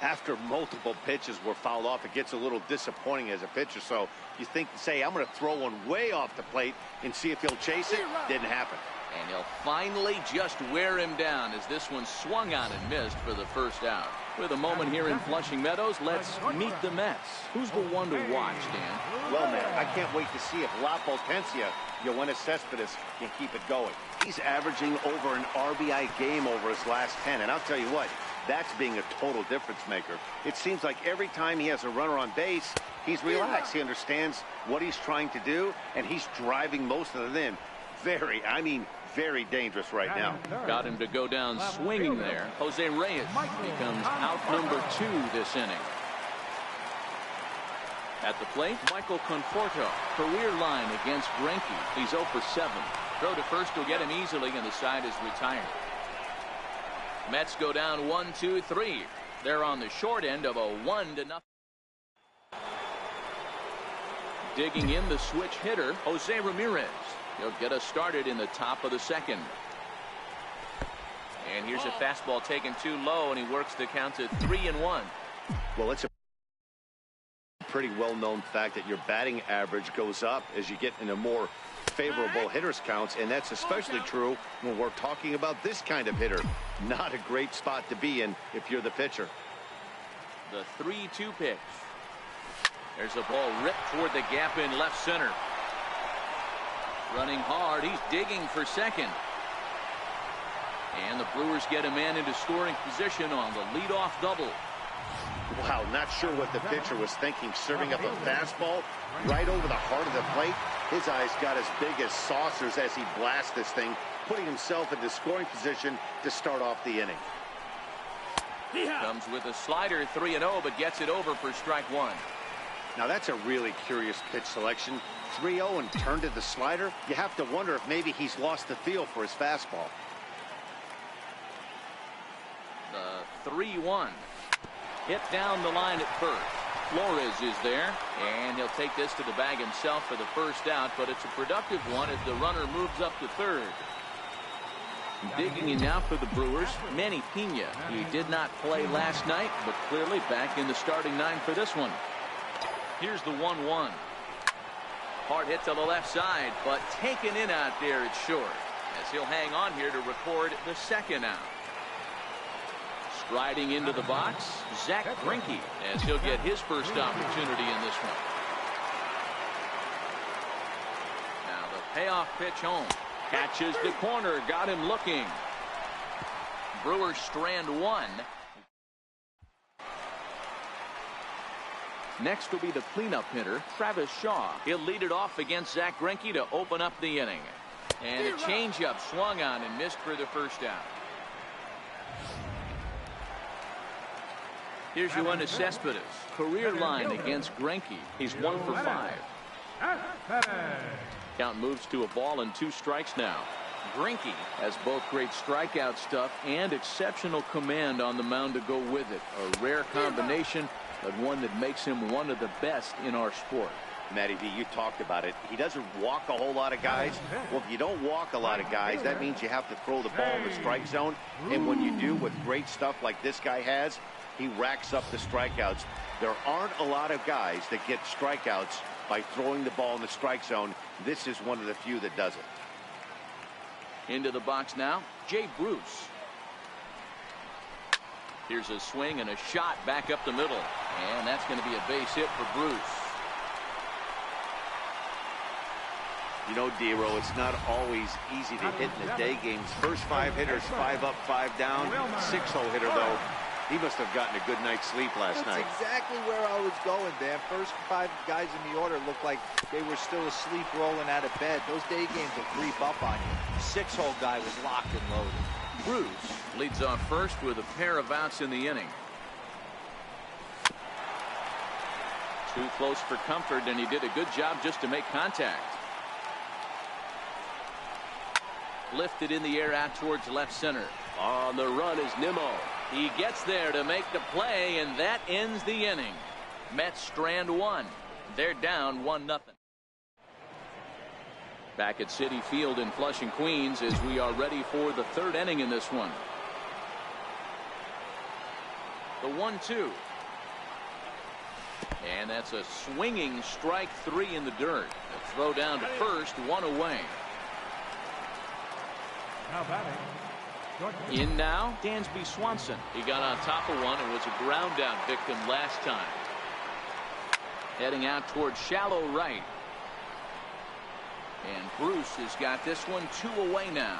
After multiple pitches were fouled off, it gets a little disappointing as a pitcher. So you think, say, I'm going to throw one way off the plate and see if he'll chase it. Didn't happen. And he'll finally just wear him down as this one swung on and missed for the first out. With a moment here in Flushing Meadows, let's meet the Mets. Who's the one to watch, Dan? Well, man, I can't wait to see if La Potencia, Yoenis Cespedes, can keep it going. He's averaging over an RBI game over his last 10. And I'll tell you what, that's being a total difference maker. It seems like every time he has a runner on base, he's relaxed. He understands what he's trying to do, and he's driving most of it in. Very dangerous right now. Got him to go down swinging there. Jose Reyes becomes out number 2 this inning. At the plate, Michael Conforto. Career line against Greinke. He's 0 for 7. Throw to first will get him easily, and the side is retired. Mets go down 1-2-3. They're on the short end of a 1-0. Digging in the switch hitter, Jose Ramirez. He'll get us started in the top of the second. And here's a fastball taken too low, and he works the count to 3-1. Well, it's a pretty well-known fact that your batting average goes up as you get into more favorable hitters counts, and that's especially true when we're talking about this kind of hitter. Not a great spot to be in if you're the pitcher. The 3-2 pitch. There's a ball ripped toward the gap in left center. Running hard, he's digging for second. And the Brewers get a man into scoring position on the leadoff double. Wow, not sure what the pitcher was thinking, serving up a fastball right over the heart of the plate. His eyes got as big as saucers as he blasts this thing, putting himself into scoring position to start off the inning. Comes with a slider, 3-0, but gets it over for strike 1. Now that's a really curious pitch selection. 3-0 and turned to the slider. You have to wonder if maybe he's lost the feel for his fastball. The 3-1. Hit down the line at first. Flores is there, and he'll take this to the bag himself for the first out, but it's a productive one as the runner moves up to third. Digging in now for the Brewers, Manny Pena. He did not play last night, but clearly back in the starting 9 for this one. Here's the 1-1. Hard hit to the left side, but taken in out there, it's short, as he'll hang on here to record the second out. Striding into the box, Zack Greinke, as he'll get his first opportunity in this one. Now the payoff pitch home. Catches the corner, got him looking. Brewers strand 1. Next will be the cleanup hitter, Travis Shaw. He'll lead it off against Zack Greinke to open up the inning. And a changeup swung on and missed for the first out. Here's Yoenis Cespedes. Career line against Greinke. He's 1 for 5. Count moves to a ball and 2 strikes now. Greinke has both great strikeout stuff and exceptional command on the mound to go with it. A rare combination, but one that makes him one of the best in our sport. Matty V, you talked about it. He doesn't walk a whole lot of guys. Well, if you don't walk a lot of guys, that means you have to throw the ball in the strike zone. And when you do with great stuff like this guy has, he racks up the strikeouts. There aren't a lot of guys that get strikeouts by throwing the ball in the strike zone. This is one of the few that does it. Into the box now, Jay Bruce. Here's a swing and a shot back up the middle. And that's going to be a base hit for Bruce. You know, Dero, it's not always easy to hit in the day games. First 5 hitters, 5 up, 5 down. 6-hole hitter, though. He must have gotten a good night's sleep last night. That's exactly where I was going, Dan. First 5 guys in the order looked like they were still asleep rolling out of bed. Those day games will creep up on you. 6-hole guy was locked and loaded. Bruce leads off first with a pair of outs in the inning. Too close for comfort, and he did a good job just to make contact. Lifted in the air out towards left center. On the run is Nimmo. He gets there to make the play, and that ends the inning. Mets strand 1. They're down 1-0. Back at Citi Field in Flushing, Queens, as we are ready for the 3rd inning in this one. The 1-2. And that's a swinging strike 3 in the dirt. A throw down to first, 1 away. Now batting. In now, Dansby Swanson. He got on top of one and was a ground out victim last time. Heading out towards shallow right. And Bruce has got this one 2 away now.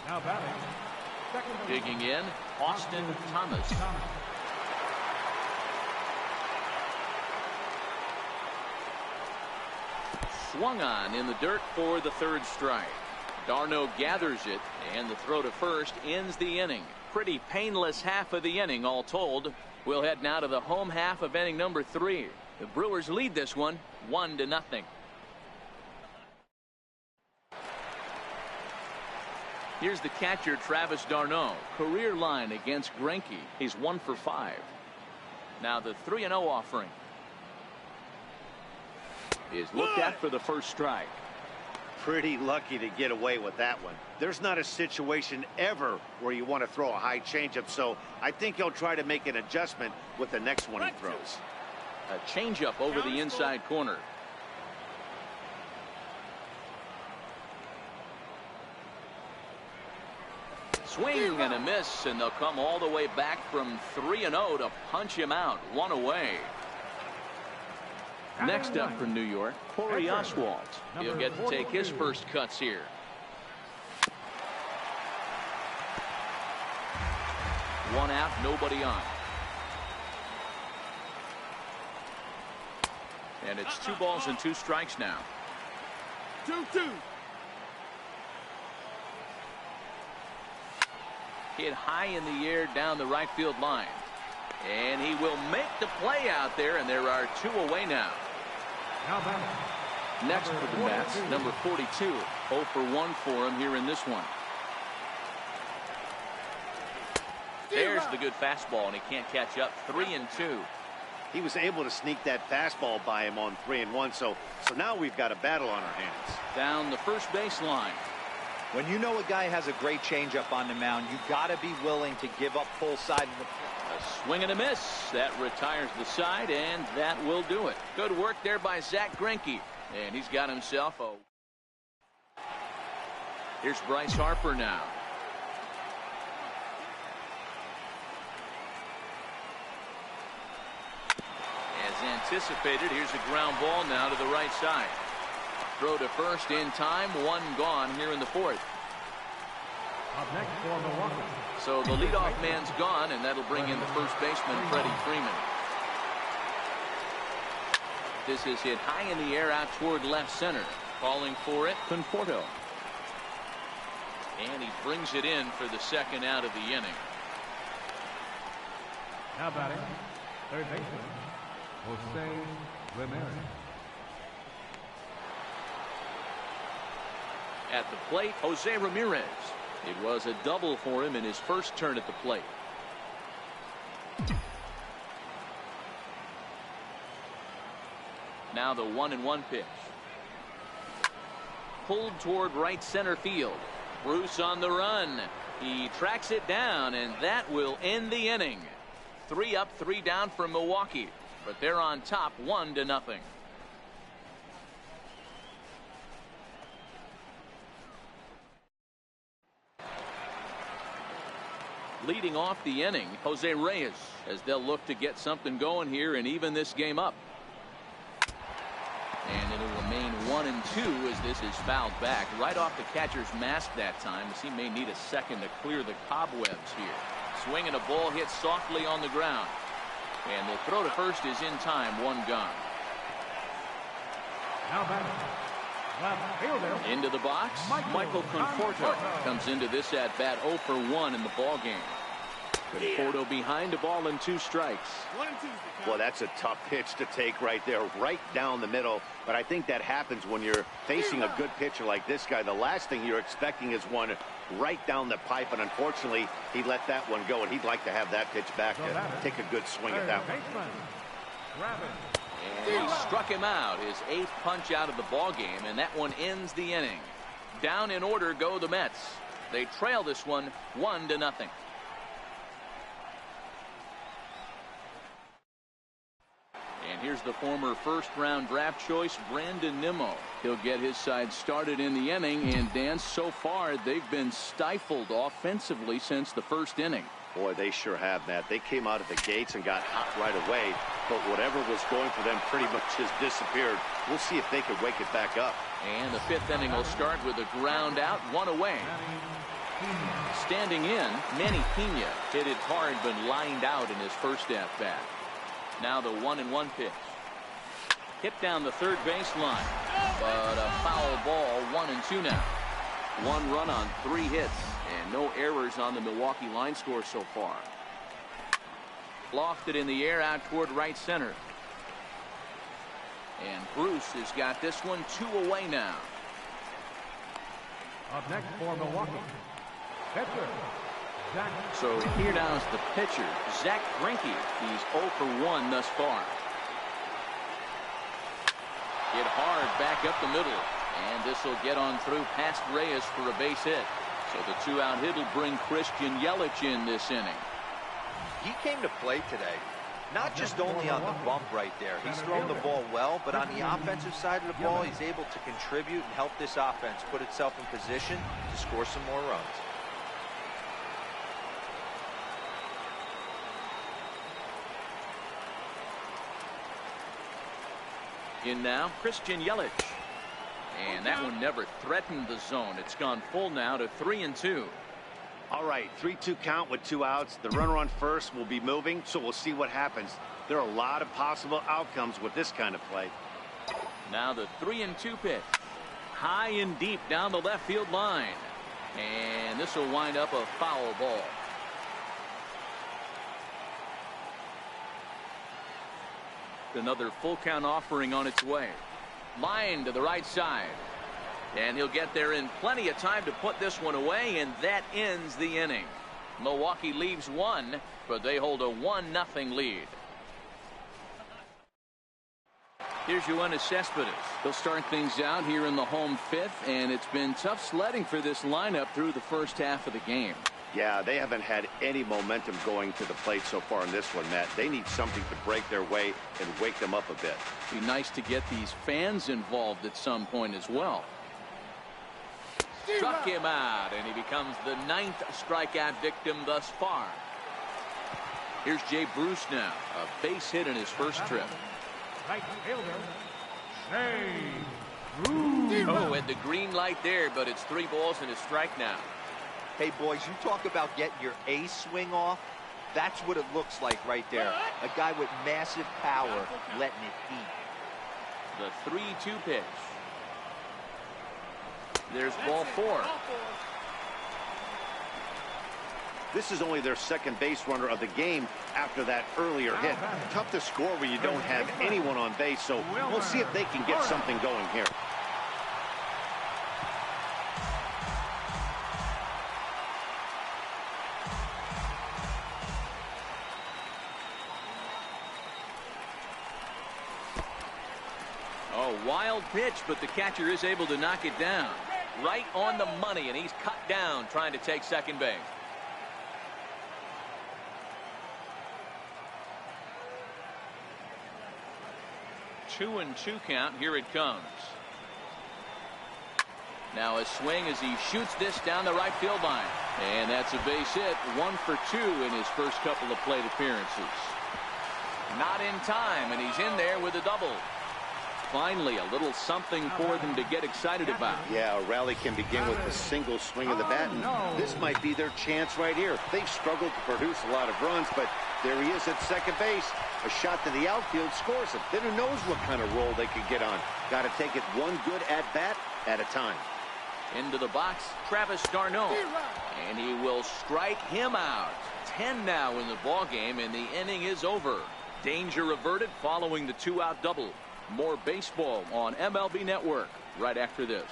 Now batting. Digging in, Austin Thomas. Swung on in the dirt for the 3rd strike. Darno gathers it, and the throw to first ends the inning. Pretty painless half of the inning, all told. We'll head now to the home half of inning number 3. The Brewers lead this one 1-0. Here's the catcher, Travis d'Arnaud. Career line against Greinke. He's 1 for 5. Now the 3-0 offering is looked at for the first strike. Pretty lucky to get away with that one. There's not a situation ever where you want to throw a high changeup, so I think he'll try to make an adjustment with the next one he throws. A changeup over the inside corner. Swing and a miss, and they'll come all the way back from 3-0 to punch him out. 1 away. Next up for New York, Corey Oswalt. He'll get to take his first cuts here. One out, nobody on. And it's 2 balls and 2 strikes now. 2-2. Hit high in the air down the right field line. And he will make the play out there, and there are 2 away now. Next for the Mets, number 42. 0 for 1 for him here in this one. There's the good fastball, and he can't catch up. 3-2. He was able to sneak that fastball by him on 3-1, so now we've got a battle on our hands. Down the first base line. When you know a guy has a great changeup on the mound, you got to be willing to give up full side of the plate. A swing and a miss. That retires the side, and that will do it. Good work there by Zach Greinke. And he's got himself a... Here's Bryce Harper now. As anticipated, here's a ground ball now to the right side. Throw to first in time, 1 gone here in the 4th. Up next for Milwaukee. So the leadoff man's gone, and that'll bring in the first baseman, Freddie Freeman. This is hit high in the air out toward left center. Calling for it, Conforto. And he brings it in for the 2nd out of the inning. Now batting, 3rd baseman, Jose Ramirez. At the plate, Jose Ramirez. It was a double for him in his first turn at the plate. Now the 1-1 pitch. Pulled toward right center field. Bruce on the run. He tracks it down, and that will end the inning. 3 up, 3 down for Milwaukee, but they're on top 1-0. Leading off the inning, Jose Reyes, as they'll look to get something going here and even this game up. And it'll remain 1-2 as this is fouled back right off the catcher's mask that time, as he may need a second to clear the cobwebs here. Swing and a ball hit softly on the ground. And the throw to first is in time, 1 gone. Now batting, left fielder. Into the box, Michael Conforto comes into this at bat 0 for 1 in the ball game. Conforto behind, a ball and 2 strikes. Well, that's a tough pitch to take right there, right down the middle. But I think that happens when you're facing a good pitcher like this guy. The last thing you're expecting is one right down the pipe, and unfortunately, he let that one go, and he'd like to have that pitch back to take a good swing at that one. And he struck him out, his 8th punch out of the ball game, and that one ends the inning. Down in order go the Mets. They trail this one 1-0. here's the former first-round draft choice, Brandon Nimmo. He'll get his side started in the inning, and Dan, so far they've been stifled offensively since the first inning. Boy, they sure have, Matt. They came out of the gates and got hot right away, but whatever was going for them pretty much has disappeared. We'll see if they can wake it back up. And the fifth inning will start with a ground out, one away. Standing in, Manny Pena hit it hard but lined out in his first at-bat. Now the 1-1 pitch. Hit down the third baseline, but a foul ball, 1-2 now. 1 run on 3 hits, and no errors on the Milwaukee line score so far. Lofted in the air out toward right center. And Bruce has got this one 2 away now. Up next for Milwaukee, pitcher, Zach. So here now is the pitcher, Zach Greinke. He's 0 for 1 thus far. Hit hard back up the middle. And this will get on through past Reyes for a base hit. So the 2-out hit will bring Christian Yelich in this inning. He came to play today. Not just only on the bump right there. He's thrown the ball well, but on the offensive side of the ball, he's able to contribute and help this offense put itself in position to score some more runs. In now, Christian Yelich. And that one never threatened the zone. It's gone full now to 3-2. All right, 3-2 count with 2 outs. The runner on first will be moving, so we'll see what happens. There are a lot of possible outcomes with this kind of play. Now the 3-2 pitch. High and deep down the left field line. And this will wind up a foul ball. Another full count offering on its way. Line to the right side. And he'll get there in plenty of time to put this one away, and that ends the inning. Milwaukee leaves 1, but they hold a 1-0 lead. Here's Yoenis Cespedes. They'll start things out here in the home 5th, and it's been tough sledding for this lineup through the first half of the game. Yeah, they haven't had any momentum going to the plate so far in this one, Matt. They need something to break their way and wake them up a bit. Be nice to get these fans involved at some point as well. Struck him out, and he becomes the 9th strikeout victim thus far. Here's Jay Bruce now, a base hit in his first trip. Right fielder, Jay Bruce. Oh, and the green light there, but it's 3 balls and a strike now. Hey, boys, you talk about getting your A swing off. That's what it looks like right there. A guy with massive power letting it eat. The 3-2 pitch. There's ball 4. This is only their second base runner of the game after that earlier hit. Tough to score when you don't have anyone on base, so we'll see if they can get something going here. Oh, wild pitch, but the catcher is able to knock it down. Right on the money, and he's cut down trying to take second base. Two and 2 count. Here it comes. Now a swing as he shoots this down the right field line. And that's a base hit. 1 for 2 in his first couple of plate appearances. Not in time, and he's in there with a double. Finally, a little something for them to get excited about. Yeah, a rally can begin with a single swing of the bat, and this might be their chance right here. They've struggled to produce a lot of runs, but there he is at second base. A shot to the outfield scores him. Then who knows what kind of roll they could get on. Got to take it one good at-bat at a time. Into the box, Travis d'Arnaud. And he will strike him out. 10 now in the ballgame, and the inning is over. Danger averted following the 2-out double. More baseball on MLB Network right after this.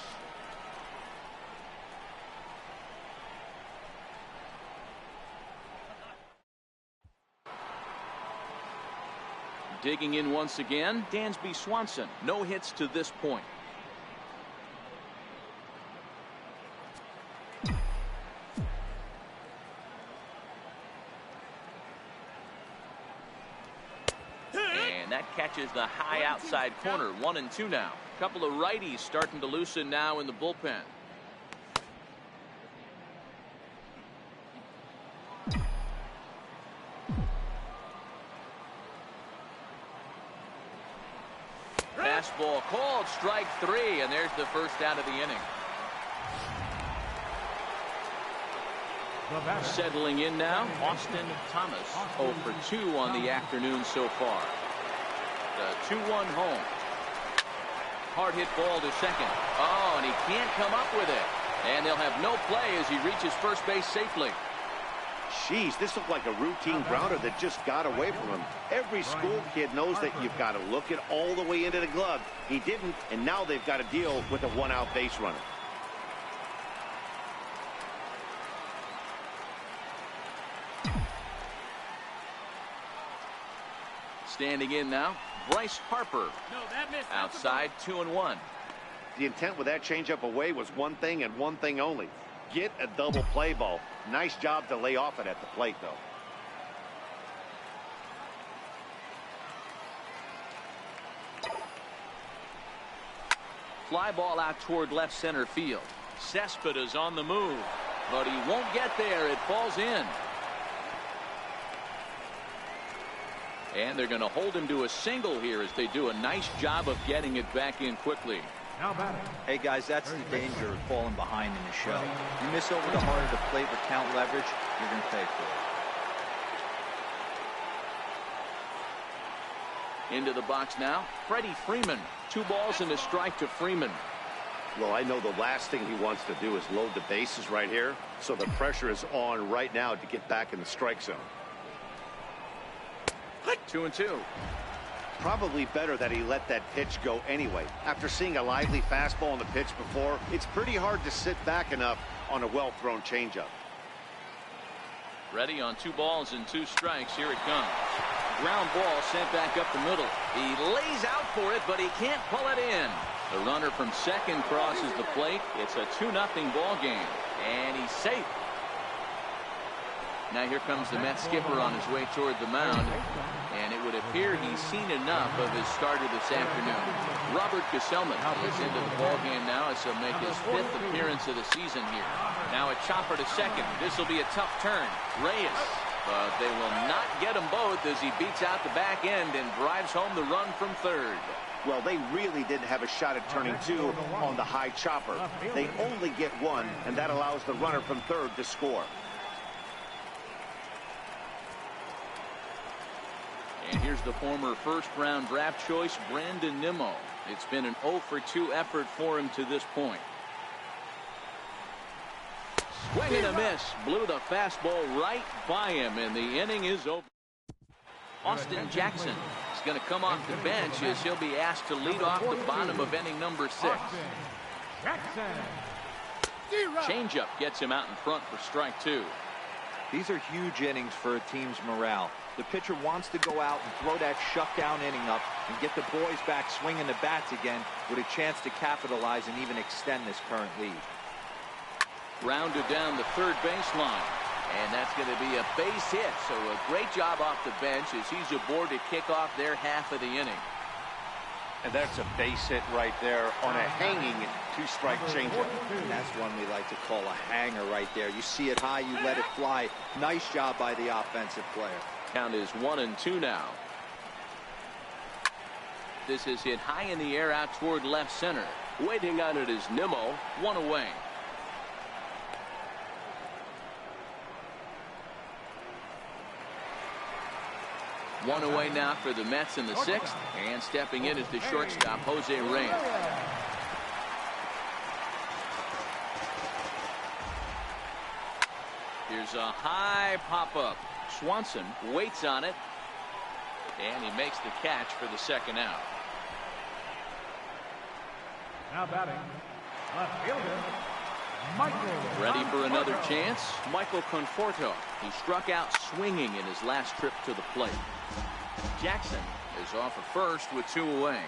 Digging in once again, Dansby Swanson. No hits to this point. And that catches the high outside corner. 1-2 now. A couple of righties starting to loosen now in the bullpen. Fastball called, strike 3, and there's the first out of the inning. Settling in now, Austin Thomas, 0 for 2 on the afternoon so far. The 2-1 home. Hard hit ball to second. Oh, and he can't come up with it. And they'll have no play as he reaches first base safely. Jeez, this looked like a routine grounder that just got away from him. Every school kid knows that you've got to look it all the way into the glove. He didn't, and now they've got to deal with a one-out base runner. Standing in now, Bryce Harper. Outside, 2-1. The intent with that changeup away was one thing and one thing only. Get a double play ball. Nice job to lay off it at the plate, though. Fly ball out toward left center field. Cespedes on the move, but he won't get there. It falls in. And they're going to hold him to a single here as they do a nice job of getting it back in quickly. Hey guys, that's the danger of falling behind in the show. You miss over the heart of the plate with count leverage, you're going to pay for it. Into the box now, Freddie Freeman. 2 balls and a strike to Freeman. Well, I know the last thing he wants to do is load the bases right here, so the pressure is on right now to get back in the strike zone. 2-2. Probably better that he let that pitch go anyway. After seeing a lively fastball on the pitch before, it's pretty hard to sit back enough on a well-thrown changeup. Ready on 2 balls and 2 strikes. Here it comes. Ground ball sent back up the middle. He lays out for it, but he can't pull it in. The runner from second crosses the plate. It's a 2-0 ball game, and he's safe. Now here comes the Mets skipper on his way toward the mound, and it would appear he's seen enough of his starter this afternoon. Robert Gesellman is into the ball game now as he'll make his 5th appearance of the season here. Now a chopper to second. This will be a tough turn. Reyes, but they will not get them both as he beats out the back end and drives home the run from third. Well, they really didn't have a shot at turning 2 on the high chopper. They only get 1, and that allows the runner from third to score. And here's the former first-round draft choice, Brandon Nimmo. It's been an 0 for 2 effort for him to this point. Swing and a miss. Blew the fastball right by him, and the inning is over. Austin Jackson is going to come off the bench as he'll be asked to lead off the bottom of inning number 6. Changeup gets him out in front for strike 2. These are huge innings for a team's morale. The pitcher wants to go out and throw that shutdown inning up and get the boys back swinging the bats again with a chance to capitalize and even extend this current lead. Rounded down the third baseline, and that's going to be a base hit. So a great job off the bench as he's aboard to kick off their half of the inning. And that's a base hit right there on a hanging 2-strike changeup. And that's one we like to call a hanger right there. You see it high, you let it fly. Nice job by the offensive player. Count is 1-2 now. This is hit high in the air out toward left center. Waiting on it is Nimmo. 1 away. One away now for the Mets in the 6th, and stepping in is the shortstop, Jose Reyes. Here's a high pop-up. Swanson waits on it, and he makes the catch for the 2nd out. Now batting, left fielder, Michael. Ready for another chance? Michael Conforto. He struck out swinging in his last trip to the plate. Jackson is off at first with 2 away.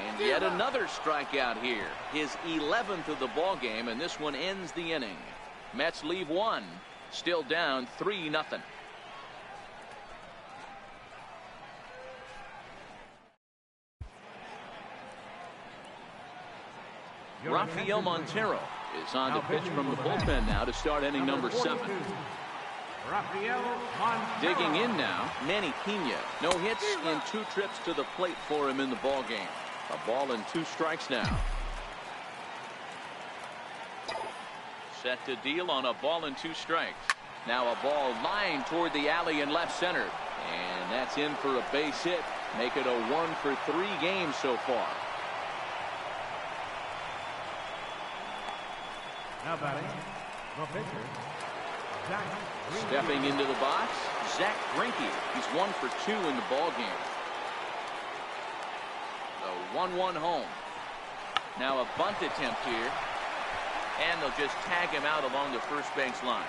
And yet another strikeout here. His 11th of the ball game, and this one ends the inning. Mets leave 1. Still down 3-0. Rafael Montero is on to pitch from the bullpen now to start inning number 7. Rafael Montero. Digging in now, Manny Pena. No hits in 2 trips to the plate for him in the ball game. A ball and 2 strikes now. Set to deal on a ball and 2 strikes. Now a ball lined toward the alley in left center. And that's in for a base hit. Make it a 1 for 3 games so far. Now batting, the pitcher, Zach Greinke. Stepping into the box, Zach Greinke. He's 1 for 2 in the ball game. The 1-1 home. Now a bunt attempt here. And they'll just tag him out along the first base line.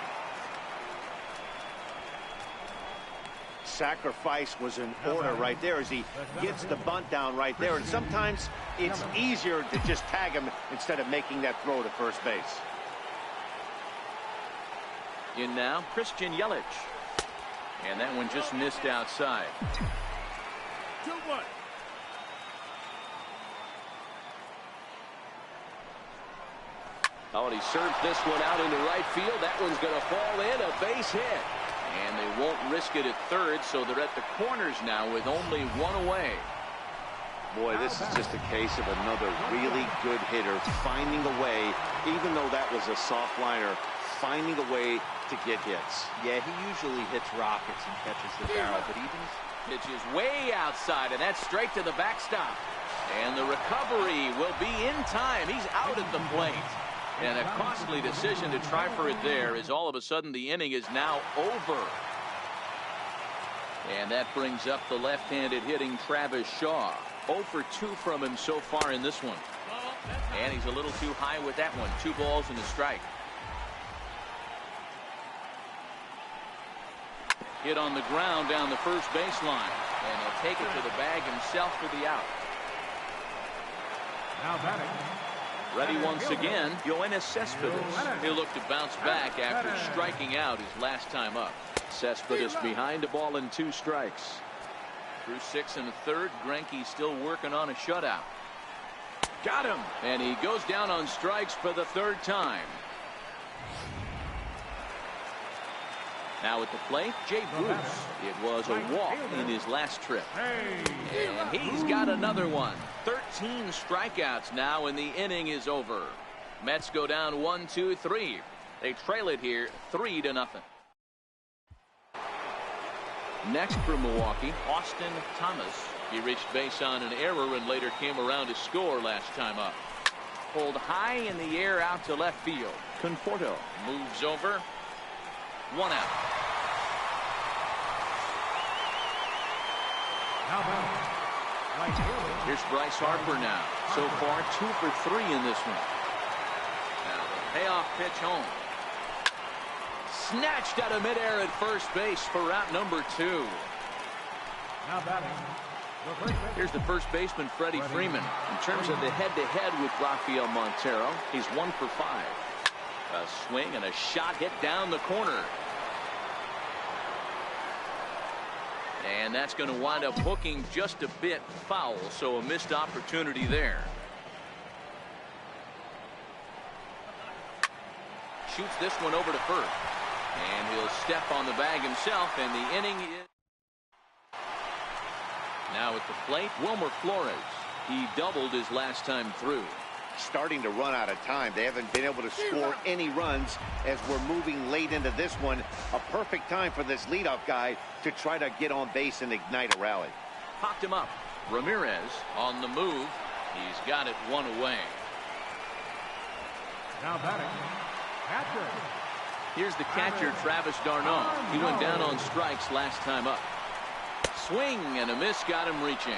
Sacrifice was in order right there as he gets the bunt down right there. And sometimes it's easier to just tag him instead of making that throw to first base. In now, Christian Yelich. And that one just missed outside. 2-1. Oh, and he serves this one out into right field. That one's going to fall in, a base hit. And they won't risk it at third, so they're at the corners now with only 1 away. Boy, this is just a case of another really good hitter finding a way, even though that was a soft liner, finding a way to get hits. Yeah, he usually hits rockets and catches the barrel, but even Pitch is way outside, and that's straight to the backstop. And the recovery will be in time. He's out at the plate. And a costly decision to try for it there, as all of a sudden the inning is now over. And that brings up the left-handed hitting Travis Shaw. 0 for 2 from him so far in this one. And he's a little too high with that one. 2 balls and a strike. Hit on the ground down the first baseline. And he'll take it to the bag himself for the out. Now batting, Ready once again, Yoenis Cespedes. He'll look to bounce back after striking out his last time up. Cespedes behind a ball and 2 strikes. Through 6 1/3, Greinke still working on a shutout. Got him! And he goes down on strikes for the 3rd time. Now at the plate, Jay Bruce. It was a walk in his last trip. And he's got another one. 13 strikeouts now, and the inning is over. Mets go down 1-2-3. They trail it here 3-0. Next for Milwaukee, Austin Thomas. He reached base on an error and later came around to score last time up. Pulled high in the air out to left field. Conforto moves over. 1 out. now batting, right fielder, Here's Bryce Harper now. So far 2 for 3 in this one. Now the payoff pitch home. Snatched out of midair at first base for route number 2. now batting, the first baseman, Here's the first baseman, Freddie Freeman. In terms of the head-to-head with Rafael Montero, he's 1 for 5. A swing and a shot hit down the corner. And that's going to wind up hooking just a bit foul, so a missed opportunity there. Shoots this one over to first. And he'll step on the bag himself, and the inning is... Now at the plate, Wilmer Flores. He doubled his last time through. Starting to run out of time. They haven't been able to score any runs as we're moving late into this one. A perfect time for this leadoff guy to try to get on base and ignite a rally. Popped him up. Ramirez on the move. He's got it 1 away. now batting, catcher, Here's the catcher, Travis d'Arnaud. He went down on strikes last time up. Swing and a miss got him reaching.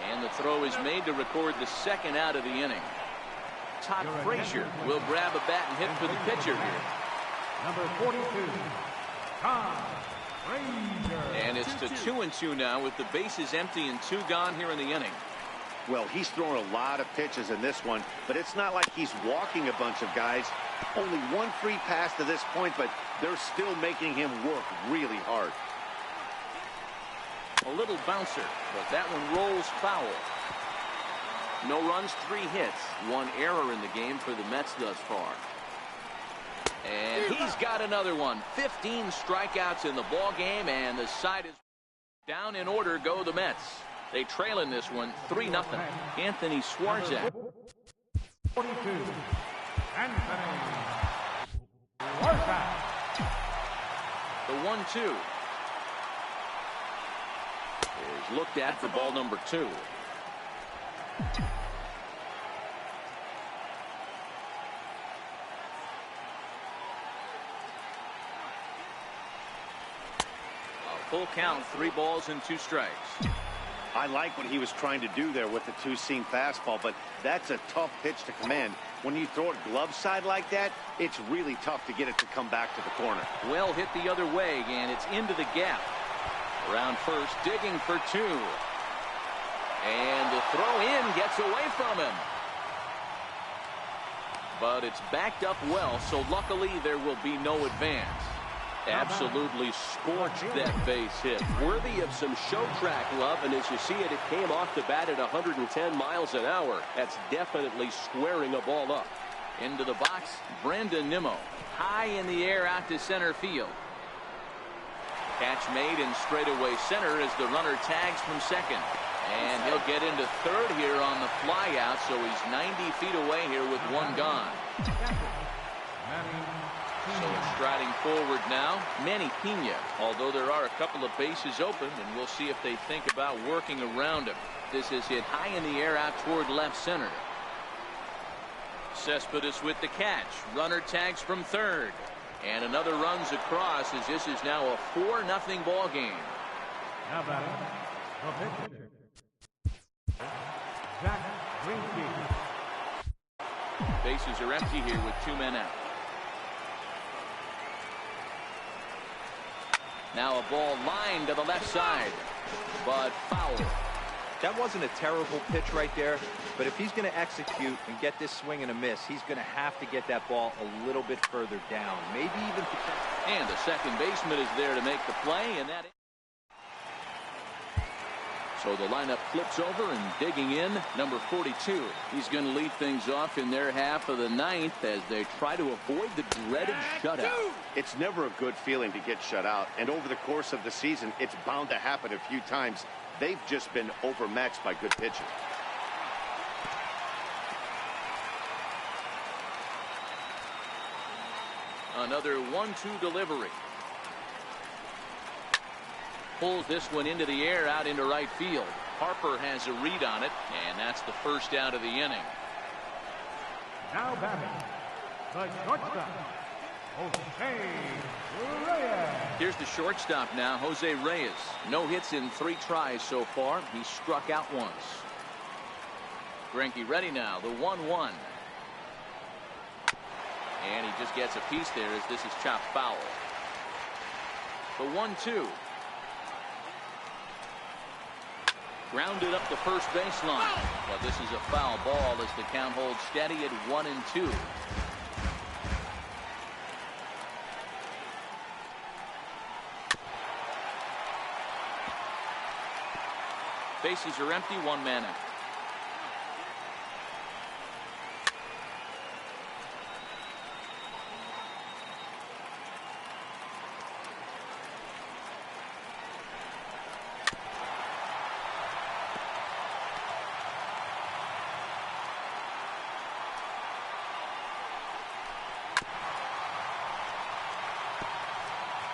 And the throw is made to record the 2nd out of the inning. Todd Frazier will grab a bat and hit for the pitcher here. number 42, Todd Frazier. And it's to 2-2 now with the bases empty and 2 gone here in the inning. Well, he's thrown a lot of pitches in this one, but it's not like he's walking a bunch of guys. Only 1 free pass to this point, but they're still making him work really hard. A little bouncer, but that one rolls foul. No runs, 3 hits, 1 error in the game for the Mets thus far. And he's got another one. 15 strikeouts in the ball game, and the side is down. In order go the Mets. They trail in this one 3-0. Anthony Swarzak. 42. Anthony Swarzak. The 1-2 is looked at for ball number 2. Full count, 3 balls and 2 strikes. I like what he was trying to do there with the 2-seam fastball, but that's a tough pitch to command. When you throw it glove side like that, it's really tough to get it to come back to the corner. Well hit the other way, and it's into the gap. Around first, digging for 2. And the throw in gets away from him. But it's backed up well, so luckily there will be no advance. Absolutely scorched that base hit. Worthy of some show track love, and as you see it, it came off the bat at 110 miles an hour. That's definitely squaring a ball up. Into the box, Brandon Nimmo. High in the air out to center field. Catch made in straightaway center as the runner tags from second. And he'll get into third here on the fly out, so he's 90 feet away here with 1 gone. So striding forward now, Manny Pena, although there are a couple of bases open, and we'll see if they think about working around him. This is hit high in the air out toward left center. Cespedes with the catch. Runner tags from third. And another runs across as this is now a 4-0 ball game. Now batting, the pitcher, Zach Greinke. Bases are empty here with 2 men out. Now a ball lined to the left side, but foul. That wasn't a terrible pitch right there, but if he's going to execute and get this swing and a miss, he's going to have to get that ball a little bit further down, maybe even. And the second baseman is there to make the play, and that. So the lineup flips over and digging in, number 42. He's going to lead things off in their half of the 9th as they try to avoid the dreaded shutout. It's never a good feeling to get shut out, and over the course of the season, it's bound to happen a few times. They've just been overmatched by good pitching. Another 1-2 delivery. Pulls this one into the air out into right field. Harper has a read on it, and that's the first out of the inning. Now batting, the shortstop, Jose Reyes. Here's the shortstop now, Jose Reyes. No hits in 3 tries so far. He struck out once. Greinke ready now, the 1-1. And he just gets a piece there as this is chopped foul. The 1-2. Grounded up the first baseline. But this is a foul ball as the count holds steady at 1-2. Bases are empty, 1 man out.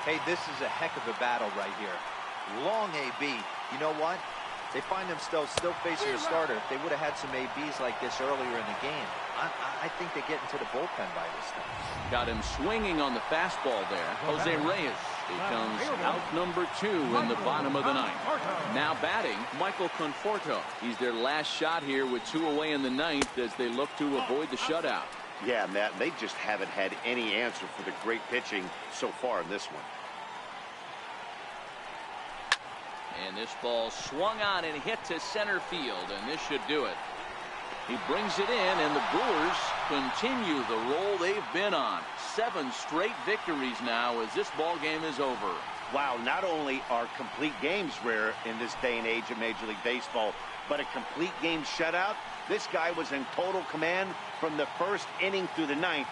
Hey, this is a heck of a battle right here. Long AB. You know what? They find themselves still facing a starter. If they would have had some ABs like this earlier in the game, I think they get into the bullpen by this time. Got him swinging on the fastball there. Jose Reyes becomes out number 2 in the bottom of the 9th. Now batting, Michael Conforto. He's their last shot here with 2 away in the 9th as they look to avoid the shutout. Yeah, Matt, they just haven't had any answer for the great pitching so far in this one. And this ball swung on and hit to center field, and this should do it. He brings it in, and the Brewers continue the roll they've been on. 7 straight victories now as this ball game is over. Wow, not only are complete games rare in this day and age of Major League Baseball, but a complete game shutout, This guy was in total command from the first inning through the ninth.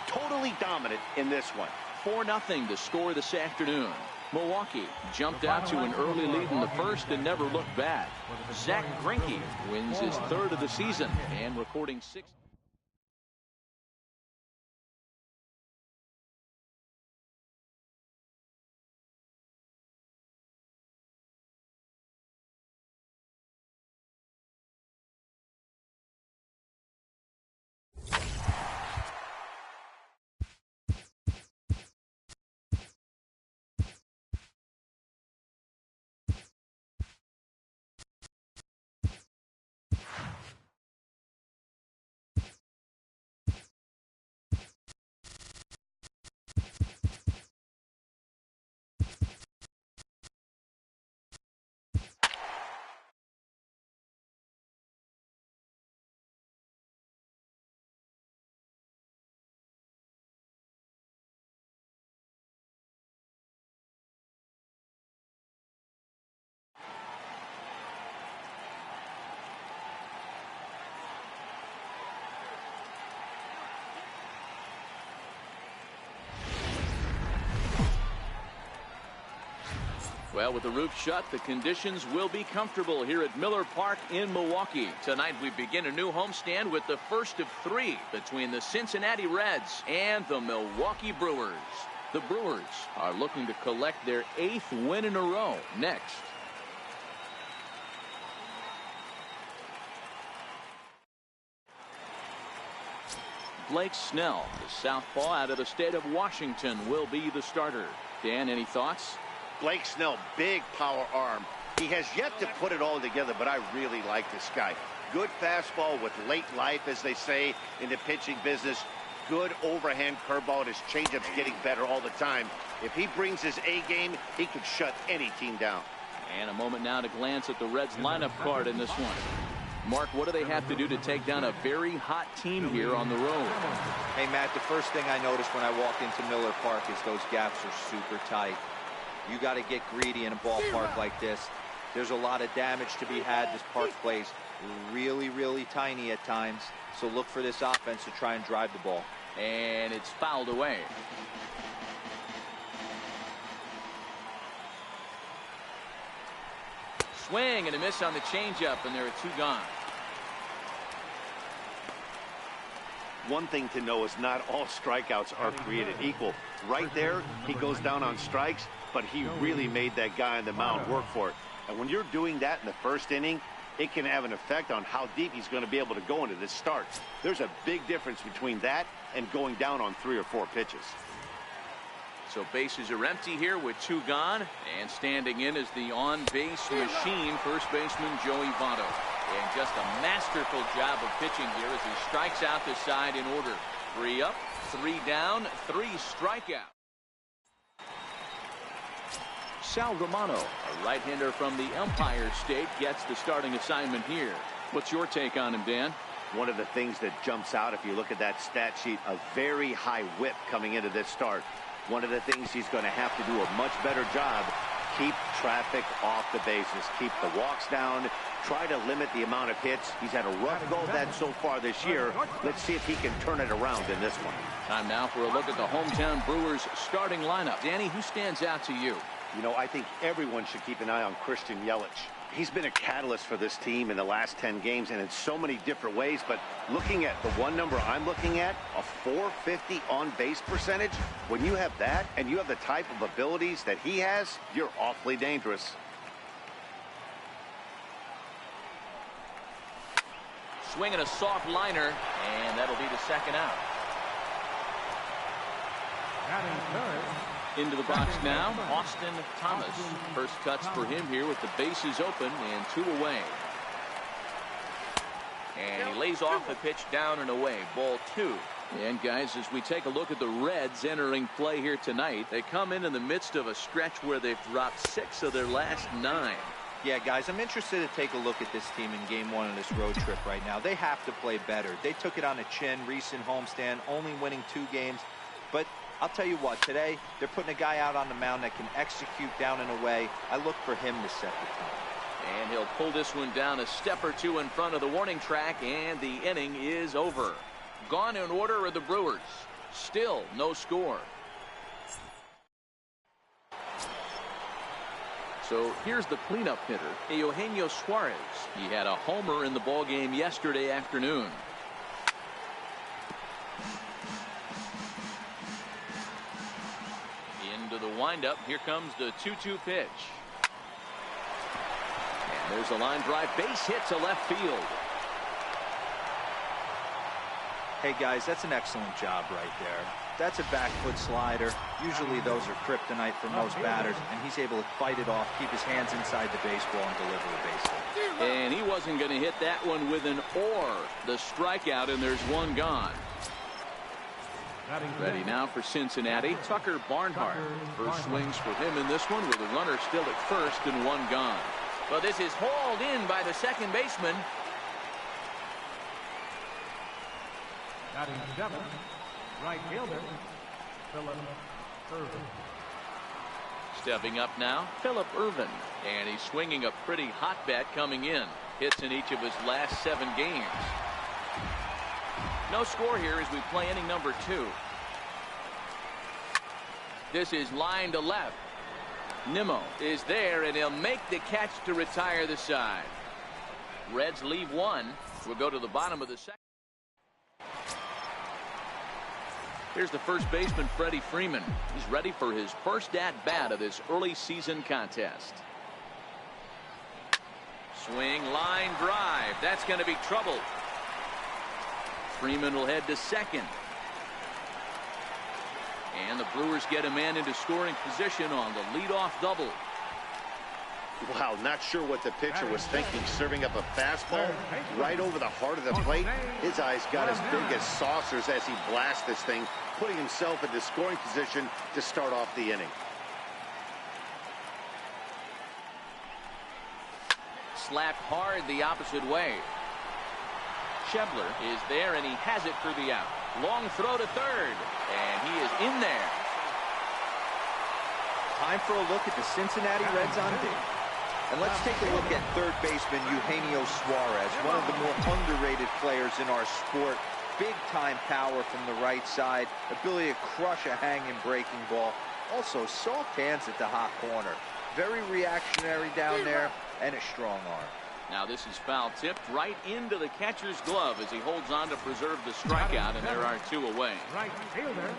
Totally dominant in this one. 4-0 to score this afternoon. Milwaukee jumped out to an early lead in the first and never looked back. Zach Greinke wins his 3rd of the season and recording 6. Well, with the roof shut, the conditions will be comfortable here at Miller Park in Milwaukee. Tonight, we begin a new homestand with the first of 3 between the Cincinnati Reds and the Milwaukee Brewers. The Brewers are looking to collect their 8th win in a row next. Blake Snell, the southpaw out of the state of Washington, will be the starter. Dan, any thoughts? Blake Snell, big power arm. He has yet to put it all together, but I really like this guy. Good fastball with late life, as they say in the pitching business. Good overhand curveball, and his changeup's getting better all the time. If he brings his A game, he could shut any team down. And a moment now to glance at the Reds lineup card in this one. Mark, what do they have to do to take down a very hot team here on the road? Hey, Matt, the first thing I noticed when I walked into Miller Park is those gaps are super tight. You got to get greedy in a ballpark like this. There's a lot of damage to be had. This park plays really, really tiny at times. So look for this offense to try and drive the ball. And it's fouled away. Swing and a miss on the changeup, and there are 2 gone. One thing to know is not all strikeouts are created equal. Right there, he goes down on strikes, but he really made that guy on the mound work for it. And when you're doing that in the first inning, it can have an effect on how deep he's going to be able to go into this start. There's a big difference between that and going down on 3 or 4 pitches. So bases are empty here with 2 gone, and standing in is the on-base machine, first baseman Joey Votto. And just a masterful job of pitching here as he strikes out the side in order. 3 up, 3 down, 3 strikeouts. Sal Romano, a right-hander from the Empire State, gets the starting assignment here. What's your take on him, Dan? One of the things that jumps out if you look at that stat sheet, a very high whip coming into this start. One of the things he's going to have to do a much better job, keep traffic off the bases, keep the walks down, try to limit the amount of hits. He's had a rough go of that so far this year. Let's see if he can turn it around in this one. Time now for a look at the hometown Brewers starting lineup. Danny, who stands out to you? You know, I think everyone should keep an eye on Christian Yelich. He's been a catalyst for this team in the last 10 games and in so many different ways. But looking at the one number I'm looking at, a .450 on-base percentage, when you have that and you have the type of abilities that he has, you're awfully dangerous. Swinging a soft liner, and that'll be the second out. Into the box now, Austin Thomas. First cuts for him here with the bases open and 2 away. And he lays off the pitch down and away. Ball 2. And guys, as we take a look at the Reds entering play here tonight, they come in the midst of a stretch where they've dropped 6 of their last 9. Yeah, guys, I'm interested to take a look at this team in game 1 of this road trip right now. They have to play better. They took it on the chin, recent homestand, only winning 2 games. But I'll tell you what, today they're putting a guy out on the mound that can execute down and away. I look for him to set the tone. And he'll pull this one down a step or two in front of the warning track, and the inning is over. Gone in order are the Brewers. Still no score. So here's the cleanup hitter, Eugenio Suarez. He had a homer in the ballgame yesterday afternoon. Into the windup. Here comes the 2-2 pitch. And there's a line drive, base hit to left field. Hey guys, that's an excellent job right there. That's a back foot slider. Usually those are kryptonite for most batters, and he's able to fight it off, keep his hands inside the baseball, and deliver the base hit. And he wasn't going to hit that one with an or. The strikeout, and there's one gone. Ready now for Cincinnati, Tucker Barnhart. First swings for him in this one with a runner still at first and one gone. Well, this is hauled in by the second baseman. Batting seventh, right fielder, Philip Irvin. Stepping up now, Philip Irvin. And he's swinging a pretty hot bat coming in. Hits in each of his last 7 games. No score here as we play inning number 2. This is line to left. Nimmo is there, and he'll make the catch to retire the side. Reds leave one. We'll go to the bottom of the second. Here's the first baseman, Freddie Freeman. He's ready for his first at-bat of this early season contest. Swing, line drive. That's going to be trouble. Freeman will head to second. And the Brewers get a man into scoring position on the leadoff double. Wow, not sure what the pitcher was thinking, serving up a fastball right over the heart of the plate. His eyes got as big as saucers as he blasts this thing, putting himself into scoring position to start off the inning. Slapped hard the opposite way. Schebler is there, and he has it for the out. Long throw to third, and he is in there. Time for a look at the Cincinnati Reds on deck. And let's take a look at third baseman Eugenio Suarez, one of the more underrated players in our sport. Big-time power from the right side, ability to crush a hanging breaking ball. Also, soft hands at the hot corner. Very reactionary down there, and a strong arm. Now this is foul tipped right into the catcher's glove as he holds on to preserve the strikeout, and there are 2 away. Right fielder.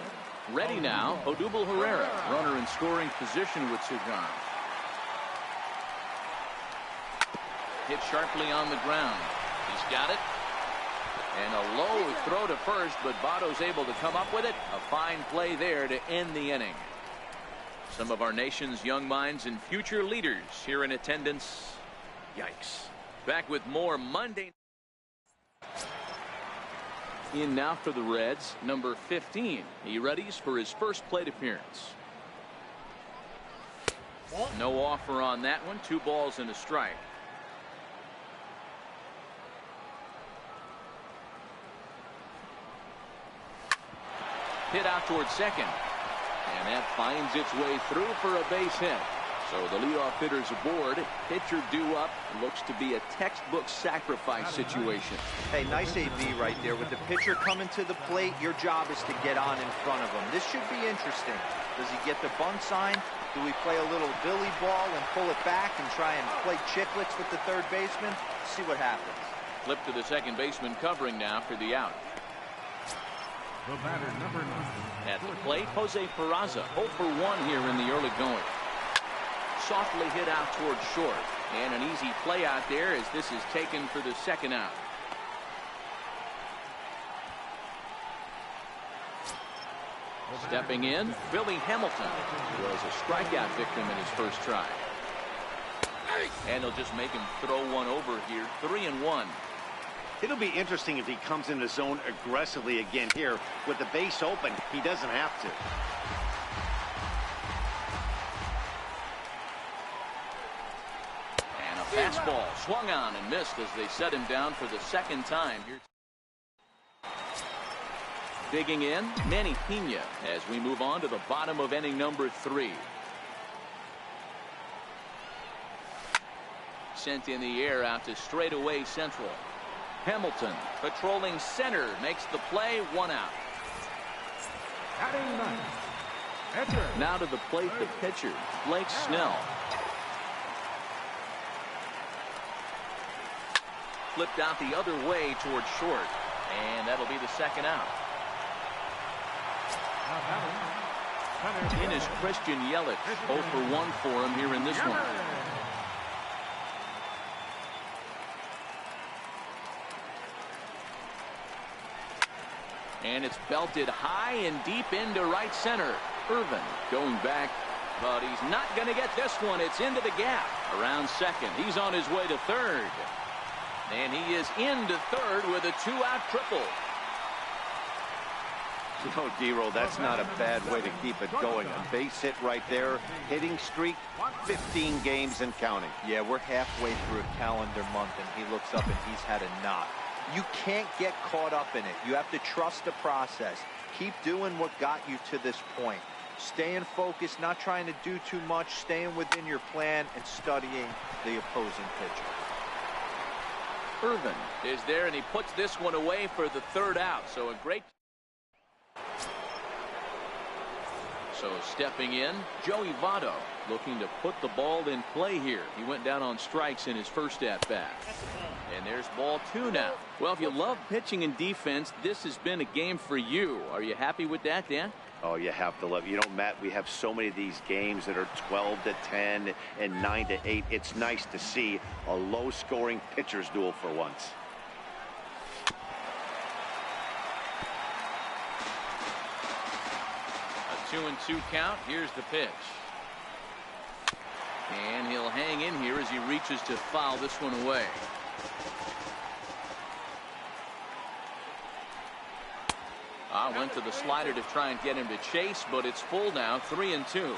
Ready now, Odubel Herrera, runner in scoring position with 2 gone. Hit sharply on the ground. He's got it. And a low throw to first, but Votto's able to come up with it. A fine play there to end the inning. Some of our nation's young minds and future leaders here in attendance. Yikes. Back with more Monday. In now for the Reds, number 15. He readies for his first plate appearance. No offer on that one. 2 balls and a strike. Hit out towards second. And that finds its way through for a base hit. So the leadoff hitter's aboard. Pitcher due up. Looks to be a textbook sacrifice situation. Hey, nice AB right there. With the pitcher coming to the plate, your job is to get on in front of him. This should be interesting. Does he get the bunt sign? Do we play a little Billy ball and pull it back and try and play chicklets with the third baseman? See what happens. Flip to the second baseman covering now for the out. The batter, number 9. At the plate, Jose Peraza, 0 for 1 here in the early going. Softly hit out towards short. And an easy play out there as this is taken for the second out. Stepping in, Billy Hamilton was a strikeout victim in his first try. And he'll just make him throw one over here. 3-1. It'll be interesting if he comes in the zone aggressively again here. With the base open, he doesn't have to. And a fastball swung on and missed as they set him down for the second time here. Digging in, Manny Pena as we move on to the bottom of inning number 3. Sent in the air out to straightaway central. Hamilton patrolling center makes the play. 1 out. Batting ninth, pitcher. Now to the plate, the pitcher, Blake Snell. Flipped out the other way towards short, and that'll be the 2nd out. Now batting, center In is Christian Yelich, 0 for 1 for him here in this one. And it's belted high and deep into right center. Irvin going back, but he's not going to get this one. It's into the gap. Around second. He's on his way to third. And he is into third with a 2-out triple. You know, Dero, that's not a bad way to keep it going. A base hit right there. Hitting streak, 15 games and counting. Yeah, we're halfway through a calendar month, and he looks up and he's had a knock. You can't get caught up in it. You have to trust the process. Keep doing what got you to this point. Staying focused, not trying to do too much, staying within your plan, and studying the opposing pitcher. Irvin is there, and he puts this one away for the 3rd out. So a great. So stepping in, Joey Votto looking to put the ball in play here. He went down on strikes in his first at-bat. And there's ball 2 now. Well, if you love pitching and defense, this has been a game for you. Are you happy with that, Dan? Oh, you have to love it. You know, Matt, we have so many of these games that are 12-10 and 9-8. It's nice to see a low-scoring pitcher's duel for once. A 2-2 count. Here's the pitch. And he'll hang in here as he reaches to foul this one away. Went to the slider to try and get him to chase, but it's full now. 3-2.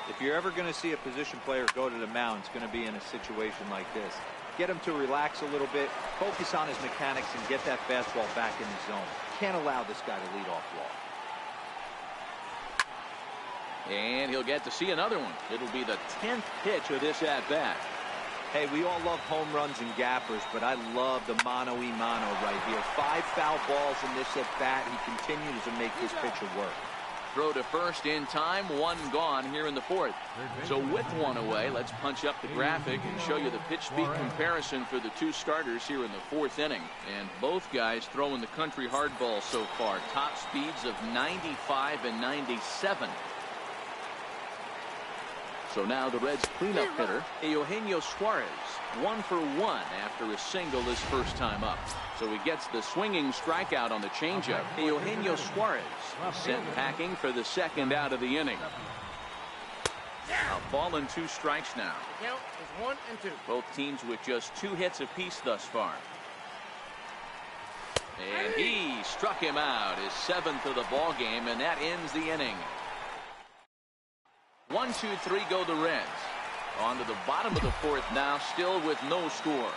If you're ever going to see a position player go to the mound, it's going to be in a situation like this. Get him to relax a little bit, focus on his mechanics, and get that fastball back in the zone. Can't allow this guy to lead off walk. And he'll get to see another one. It'll be the 10th pitch of this at-bat. Hey, we all love home runs and gappers, but I love the mano-y-mano right here. 5 foul balls in this at-bat. He continues to make this pitcher work. Throw to first in time. 1 gone here in the 4th. So with 1 away, let's punch up the graphic and show you the pitch speed comparison for the 2 starters here in the 4th inning. And both guys throwing the country hardball so far. Top speeds of 95 and 97. So now the Reds' cleanup hitter, Eugenio Suarez, 1 for 1 after a single his first time up. So he gets the swinging strikeout on the changeup. Eugenio Suarez sent packing for the 2nd out of the inning. A ball and 2 strikes now. The count is 1 and 2. Both teams with just 2 hits apiece thus far. And he struck him out, his 7th of the ball game, and that ends the inning. 1, 2, 3 go the Reds. On to the bottom of the 4th now, still with no score.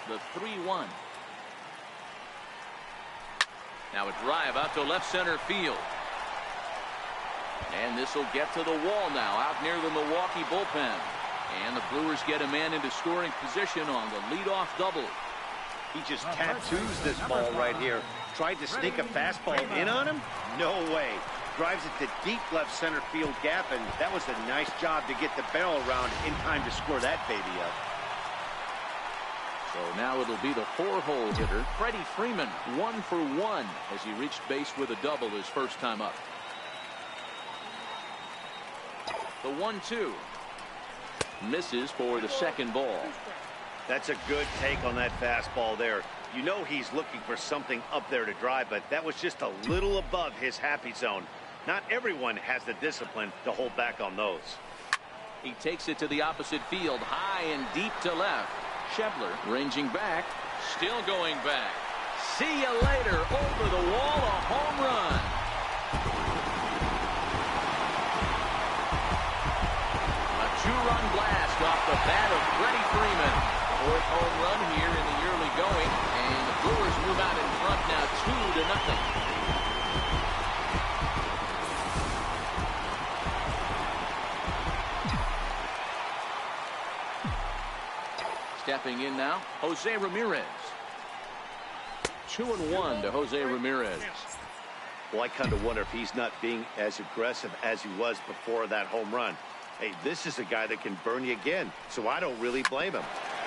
The 3-1. Now a drive out to left center field. And this will get to the wall now, out near the Milwaukee bullpen. And the Brewers get a man into scoring position on the leadoff double. He just tattoos this ball right here. Tried to sneak a fastball in on him? No way. Drives it to deep left center field gap, and that was a nice job to get the barrel around in time to score that baby up. So now it'll be the 4-hole hitter, Freddie Freeman, 1 for 1 as he reached base with a double his first time up. The 1-2 misses for the 2nd ball. That's a good take on that fastball there. You know he's looking for something up there to drive, but that was just a little above his happy zone. Not everyone has the discipline to hold back on those. He takes it to the opposite field, high and deep to left. Schebler ranging back, still going back. See you later, over the wall, a home run. A 2-run blast off the bat of Freddie Freeman. 4th home run here in the early going, and the Brewers move out in front now 2-0. Stepping in now, Jose Ramirez. 2-1 to Jose Ramirez. Well, I kind of wonder if he's not being as aggressive as he was before that home run. Hey, this is a guy that can burn you again, so I don't really blame him.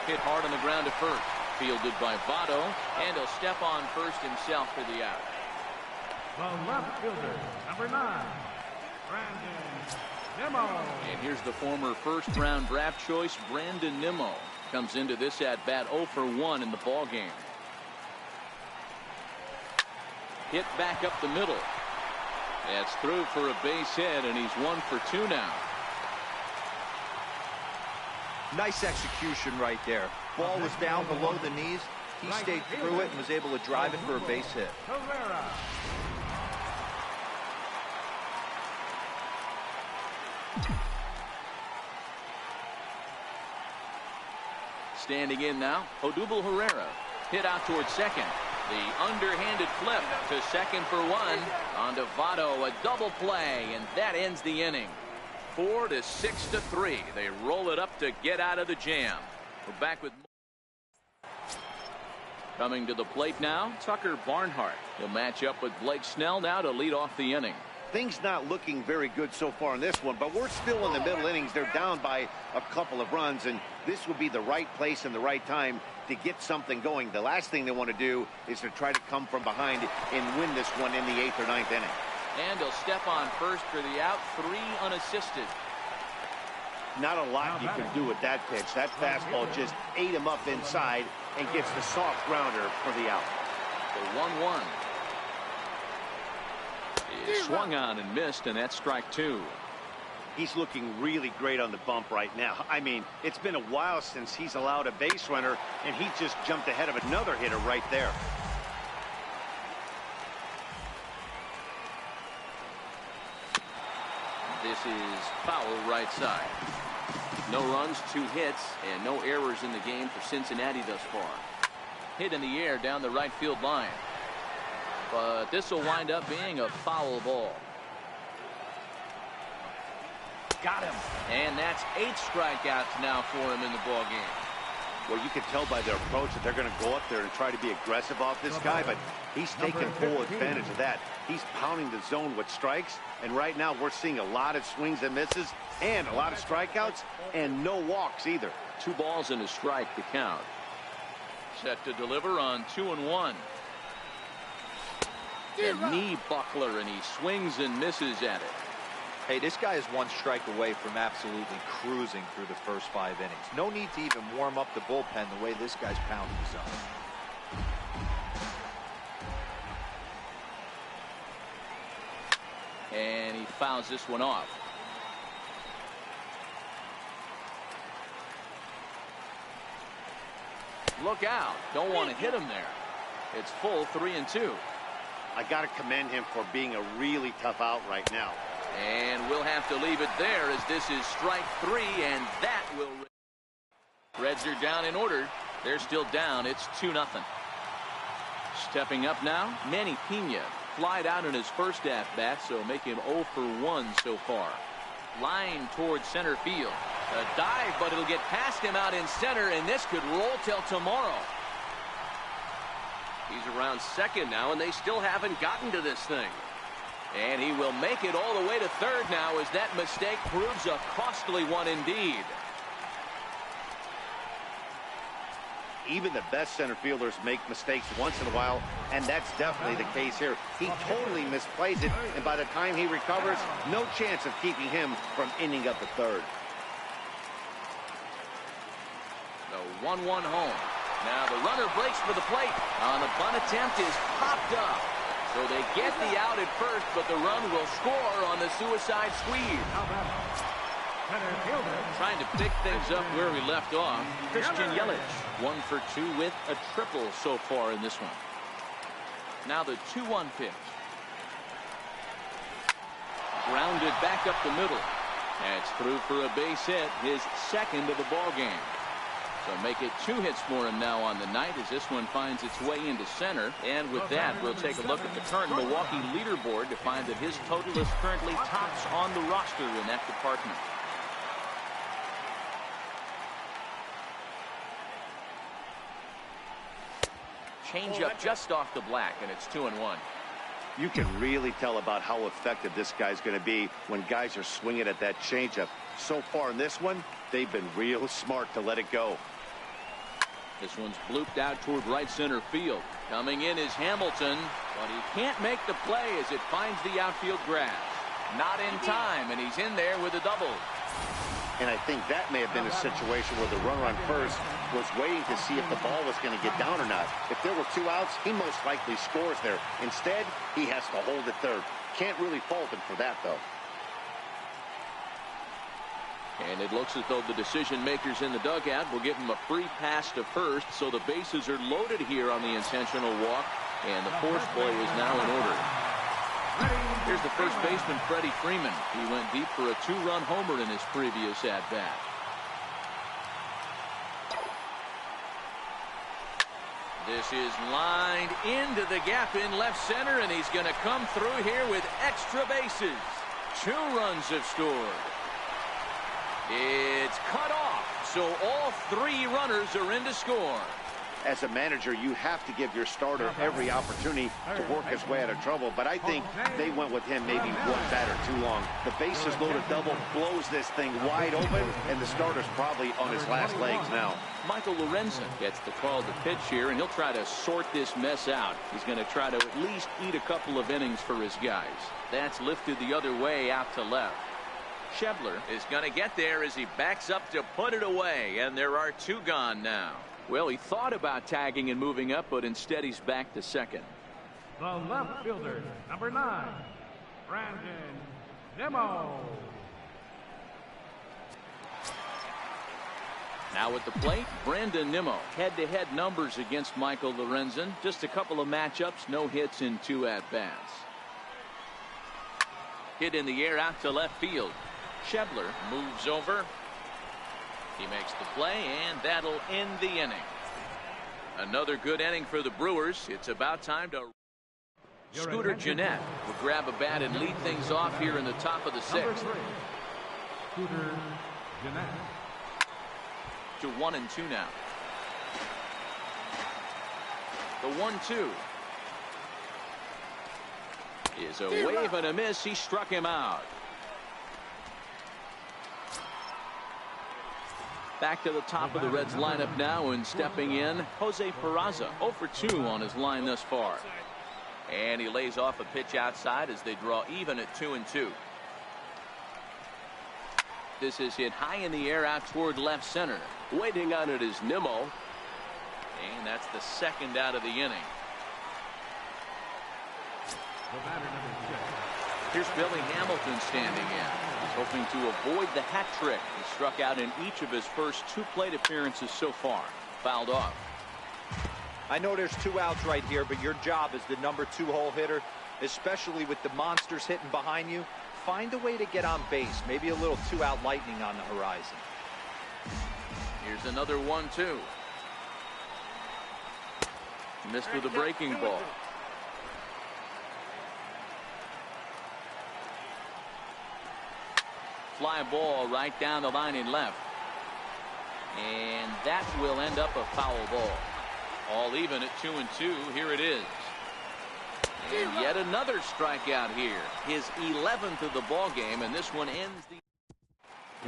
Hit hard on the ground to first. Fielded by Votto, and he'll step on first himself for the out. The left fielder, number 9, Brandon Nimmo. And here's the former first-round draft choice, Brandon Nimmo. Comes into this at-bat 0 for 1 in the ball game. Hit back up the middle. That's through for a base hit, and he's 1 for 2 now. Nice execution right there. Ball was down below the knees. He stayed through it and was able to drive it for a base hit. Herrera. Standing in now, Odubel Herrera. Hit out towards second. The underhanded flip to second for 1. On to Votto, a double play, and that ends the inning. 4 to 6 to 3. They roll it up to get out of the jam. We're back with coming to the plate now, Tucker Barnhart. He'll match up with Blake Snell now to lead off the inning. Things not looking very good so far in this one, but we're still in the middle innings. They're down by a couple of runs, and this would be the right place and the right time to get something going. The last thing they want to do is to try to come from behind and win this one in the 8th or 9th inning. And he'll step on first for the out, 3 unassisted. Not a lot you can do with that pitch. That fastball just ate him up inside and gets the soft grounder for the out. The 1-1. He swung on and missed, and that's strike 2. He's looking really great on the bump right now. I mean, it's been a while since he's allowed a base runner, and he just jumped ahead of another hitter right there. This is foul right side. No runs, 2 hits, and no errors in the game for Cincinnati thus far. Hit in the air down the right field line. But this will wind up being a foul ball. Got him. And that's 8 strikeouts now for him in the ball game. Well, you can tell by their approach that they're going to go up there and try to be aggressive off this guy, but he's taking full advantage of that. He's pounding the zone with strikes, and right now we're seeing a lot of swings and misses and a lot of strikeouts and no walks either. 2 balls and a strike to count. Set to deliver on 2-1. A knee buckler, and he swings and misses at it. Hey, this guy is 1 strike away from absolutely cruising through the first 5 innings. No need to even warm up the bullpen the way this guy's pounding the zone. And he fouls this one off. Look out. Don't want to hit him there. It's full 3-2. I got to commend him for being a really tough out right now. And we'll have to leave it there as this is strike 3, and that will. Reds are down in order. They're still down. It's 2-0. Stepping up now, Manny Pena. Flied out in his first at-bat, so make him 0 for 1 so far. Line towards center field. A dive, but it'll get past him out in center, and this could roll till tomorrow. He's around second now, and they still haven't gotten to this thing. And he will make it all the way to third now as that mistake proves a costly one indeed. Even the best center fielders make mistakes once in a while, and that's definitely the case here. He totally misplays it, and by the time he recovers, no chance of keeping him from ending up at third. The 1-1 home. Now the runner breaks for the plate. On the bunt attempt is popped up. So they get the out at first, but the run will score on the suicide squeeze. Trying to pick things up where we left off. Christian Yelich, 1 for 2 with a triple so far in this one. Now the 2-1 pitch. Grounded back up the middle. That's through for a base hit, his second of the ball game. So make it 2 hits for him now on the night as this one finds its way into center. And with that, we'll take a look at the current Milwaukee leaderboard to find that his total is currently tops on the roster in that department. Changeup just off the black, and it's 2-1. You can really tell about how effective this guy's going to be when guys are swinging at that changeup. So far in this one, they've been real smart to let it go. This one's blooped out toward right center field. Coming in is Hamilton, but he can't make the play as it finds the outfield grass. Not in time, and he's in there with a double. And I think that may have been a situation where the runner on first was waiting to see if the ball was going to get down or not. If there were 2 outs, he most likely scores there. Instead, he has to hold it third. Can't really fault him for that, though. And it looks as though the decision makers in the dugout will give him a free pass to first, so the bases are loaded here on the intentional walk, and the force play is now in order. Here's the first baseman, Freddie Freeman. He went deep for a 2-run homer in his previous at-bat. This is lined into the gap in left center, and he's going to come through here with extra bases. 2 runs have scored. It's cut off, so all 3 runners are in to score. As a manager, you have to give your starter every opportunity to work his way out of trouble, but I think they went with him maybe 1 batter too long. The bases loaded double blows this thing wide open, and the starter's probably on his last legs now. Michael Lorenzen gets the call to pitch here, and he'll try to sort this mess out. He's going to try to at least eat a couple of innings for his guys. That's lifted the other way out to left. Schebler is going to get there as he backs up to put it away, and there are 2 gone now. Well, he thought about tagging and moving up, but instead he's back to second. The left fielder, number 9, Brandon Nimmo. Now at the plate, Brandon Nimmo. Head-to-head numbers against Michael Lorenzen. Just a couple of matchups, no hits in 2 at-bats. Hit in the air out to left field. Schebler moves over. He makes the play, and that'll end the inning. Another good inning for the Brewers. It's about time to... Scooter Gennett will grab a bat and lead things off here in the top of the 6th. Scooter Gennett. To 1-2 now. The 1-2 is a wave and a miss. He struck him out. Back to the top of the Reds lineup now, and stepping in, Jose Peraza, 0 for 2 on his line thus far. And he lays off a pitch outside as they draw even at 2-2. This is hit high in the air out toward left center. Waiting on it is Nimmo. And that's the 2nd out of the inning. The batter, number 6. Here's Billy Hamilton standing in. He's hoping to avoid the hat trick. He struck out in each of his first 2 plate appearances so far. Fouled off. I know there's 2 outs right here, but your job as the number 2 hole hitter, especially with the monsters hitting behind you, find a way to get on base. Maybe a little 2-out lightning on the horizon. Here's another 1-2. Missed with a breaking ball. Fly ball right down the line in left. And that will end up a foul ball. All even at 2-2. Here it is. And yet another strikeout here. His 11th of the ball game, and this one ends the...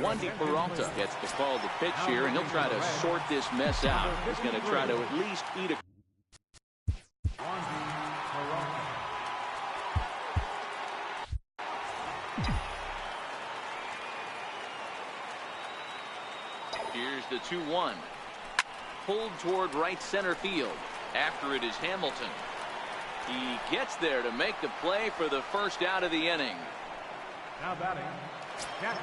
Wandy Peralta gets the call to pitch here, and he'll try to sort this mess out. He's going to try to at least eat a... Here's the 2-1. Pulled toward right center field. After it is Hamilton. He gets there to make the play for the 1st out of the inning. Now batting, catcher.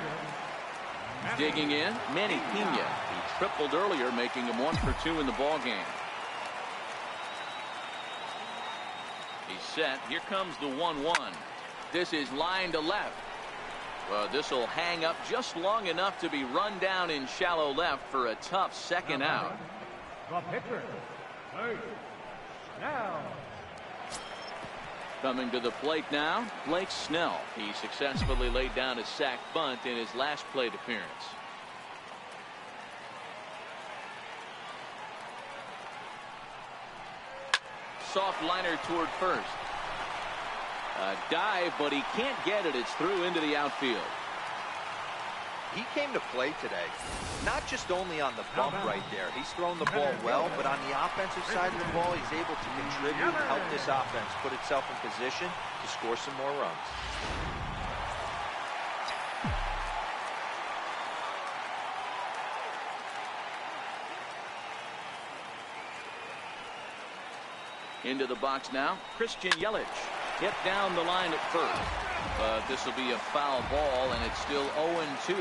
Digging in, Manny Pena. He tripled earlier, making him 1 for 2 in the ball game. He's set. Here comes the 1-1. This is line to left. Well, this will hang up just long enough to be run down in shallow left for a tough 2nd out. The pitcher, Snell. Coming to the plate now, Blake Snell. He successfully laid down a sac bunt in his last plate appearance. soft liner toward first. A dive, but he can't get it. It's through into the outfield. He came to play today, not just only on the bump right there. He's thrown the ball well, but on the offensive side of the ball, he's able to contribute and help this offense put itself in position to score some more runs. Into the box now, Christian Yelich. Hit down the line at first. But this will be a foul ball, and it's still 0-2.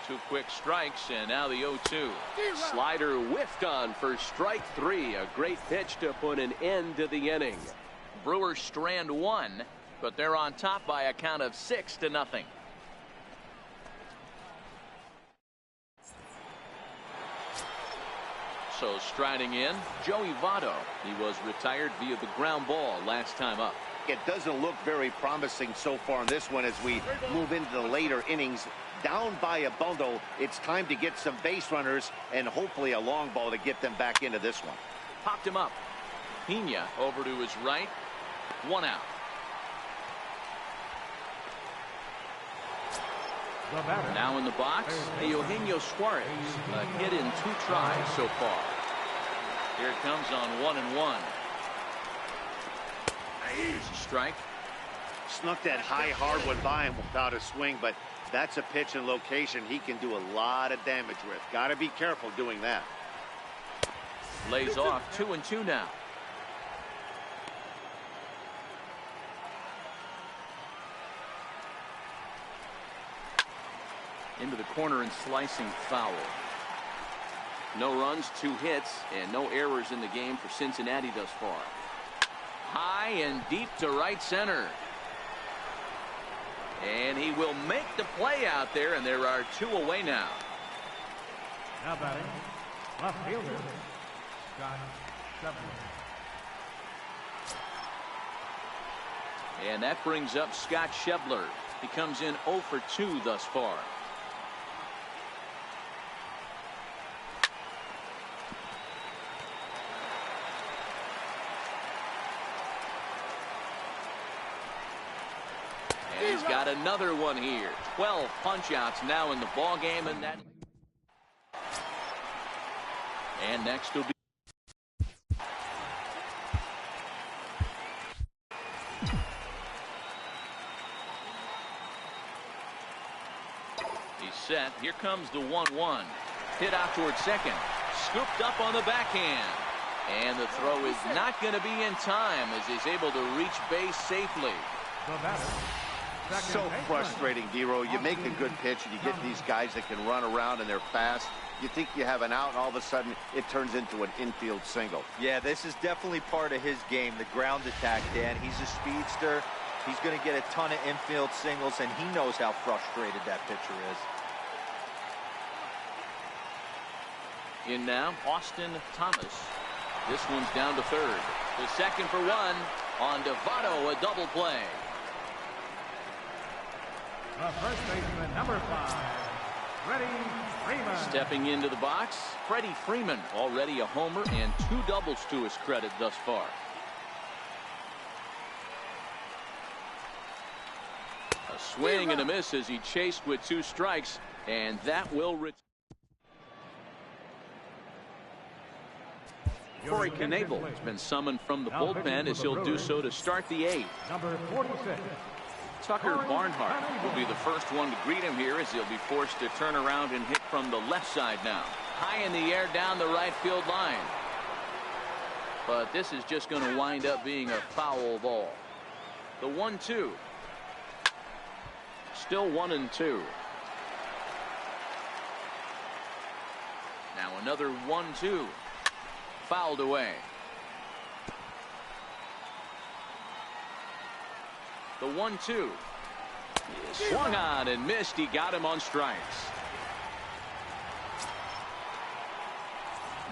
Two quick strikes, and now the 0-2. Slider whiffed on for strike 3. A great pitch to put an end to the inning. Brewers strand one, but they're on top by a count of 6-0. So striding in, Joey Votto. He was retired via the ground ball last time up. It doesn't look very promising so far in this one as we move into the later innings. Down by a bundle, it's time to get some base runners and hopefully a long ball to get them back into this one. Popped him up. Pena over to his right. 1 out. Now in the box, Eugenio Suarez. A hit in 2 tries so far. Here it comes on 1-1. Here's a strike. Snuck that high hardwood by him without a swing, but that's a pitch and location he can do a lot of damage with. Got to be careful doing that. Lays off 2-2 now. Into the corner and slicing foul. No runs, 2 hits, and no errors in the game for Cincinnati thus far. High and deep to right center. And he will make the play out there, and there are 2 away now. Now batting, left fielder, Scott Shepard. And that brings up Scott Shebler. He comes in 0 for 2 thus far. He's got another one here. 12 punch-outs now in the ball game, and next will be he's set. Here comes the 1-1. Hit out towards second. Scooped up on the backhand. And the throw is not going to be in time as he's able to reach base safely. So frustrating, D-Row. You make a good pitch and you get these guys that can run around and they're fast. You think you have an out, and all of a sudden it turns into an infield single. Yeah, this is definitely part of his game, the ground attack, Dan. He's a speedster. He's going to get a ton of infield singles, and he knows how frustrated that pitcher is. In now, Austin Thomas. This one's down to third. The second for 1. On to Votto, a double play. The first baseman, number 5, Freddie Freeman. Stepping into the box, Freddie Freeman, already a homer and 2 doubles to his credit thus far. A swing and a miss as he chased with 2 strikes, and that will return. Corey Knebel has been summoned from the bullpen as he'll do so to start the 8th. Number 46. Tucker Barnhart will be the first one to greet him here as he'll be forced to turn around and hit from the left side now. High in the air down the right field line. But this is just going to wind up being a foul ball. The 1-2. Still 1-2. Now another 1-2. Fouled away. The 1-2. Swung on and missed. He got him on strikes.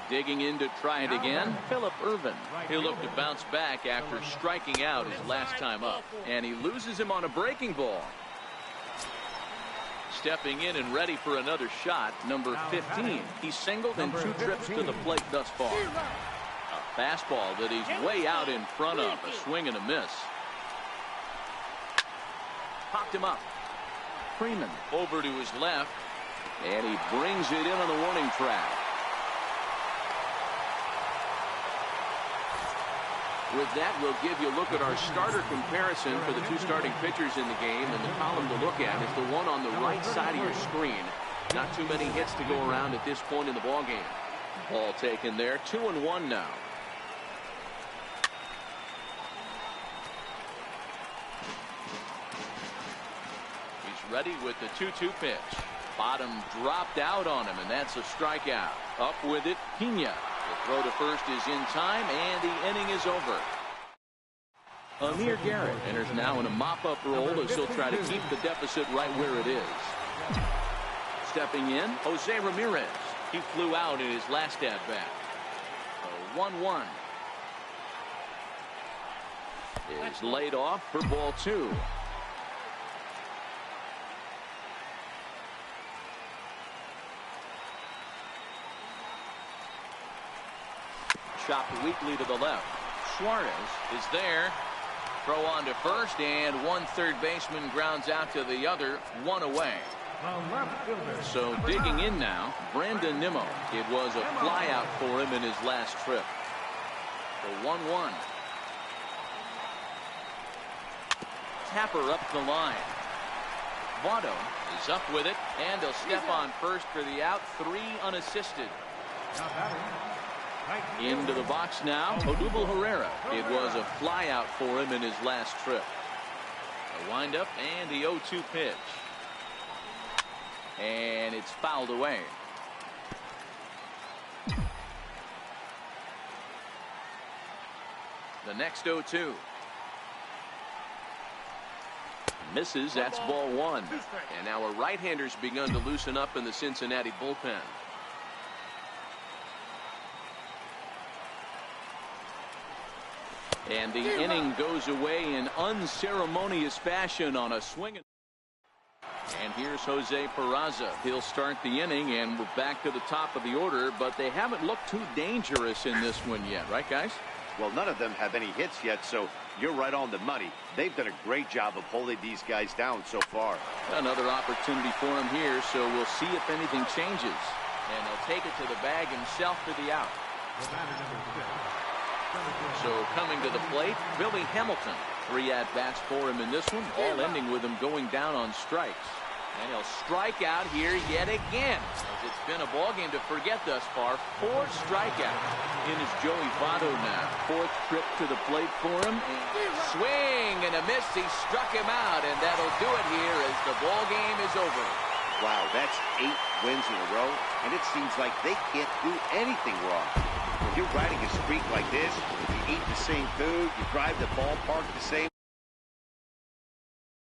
Digging in to try it again, Phillip Ervin. He'll look to bounce back after striking out his last time up. And he loses him on a breaking ball. Stepping in and ready for another shot, number 15. He's singled in 2 trips to the plate thus far. A fastball that he's way out in front of. A swing and a miss. Popped him up. Freeman over to his left. And he brings it in on the warning track. With that, we'll give you a look at our starter comparison for the 2 starting pitchers in the game. And the column to look at is the one on the right side of your screen. Not too many hits to go around at this point in the ballgame. Ball taken there. 2-1 now. He's ready with the 2-2 pitch. Bottom dropped out on him, and that's a strikeout. Up with it, Pena. The throw to first is in time, and the inning is over. Amir Garrett enters now in a mop-up role as he'll try to keep the deficit right where it is. Stepping in, Jose Ramirez. He flew out in his last at-bat. 1-1. Is laid off for ball 2. Chopped weakly to the left. Suarez is there. Throw on to first, and one third baseman grounds out to the other. 1 away. So digging in now, Brandon Nimmo. It was a flyout for him in his last trip. The 1-1. Tapper up the line. Votto is up with it, and he'll step on first for the out. 3 unassisted. Into the box now, Odubel Herrera. It was a flyout for him in his last trip. A windup and the 0-2 pitch. And it's fouled away. The next 0-2. Misses, that's ball 1. And now a right-hander's begun to loosen up in the Cincinnati bullpen. And the inning goes away in unceremonious fashion on a swing. And here's Jose Peraza. He'll start the inning, and we're back to the top of the order, but they haven't looked too dangerous in this one yet, right, guys? Well, none of them have any hits yet, so you're right on the money. They've done a great job of holding these guys down so far. Another opportunity for him here, so we'll see if anything changes. And he'll take it to the bag himself for the out. So coming to the plate, Billy Hamilton. 3 at-bats for him in this one, all ending with him going down on strikes. And he'll strike out here yet again. It's been a ballgame to forget thus far. 4 strikeouts. In is Joey Votto now. 4th trip to the plate for him. And swing and a miss. He struck him out, and that'll do it here as the ballgame is over. Wow, that's 8 wins in a row, and it seems like they can't do anything wrong. When you're riding a streak like this, you eat the same food, you drive the ballpark the same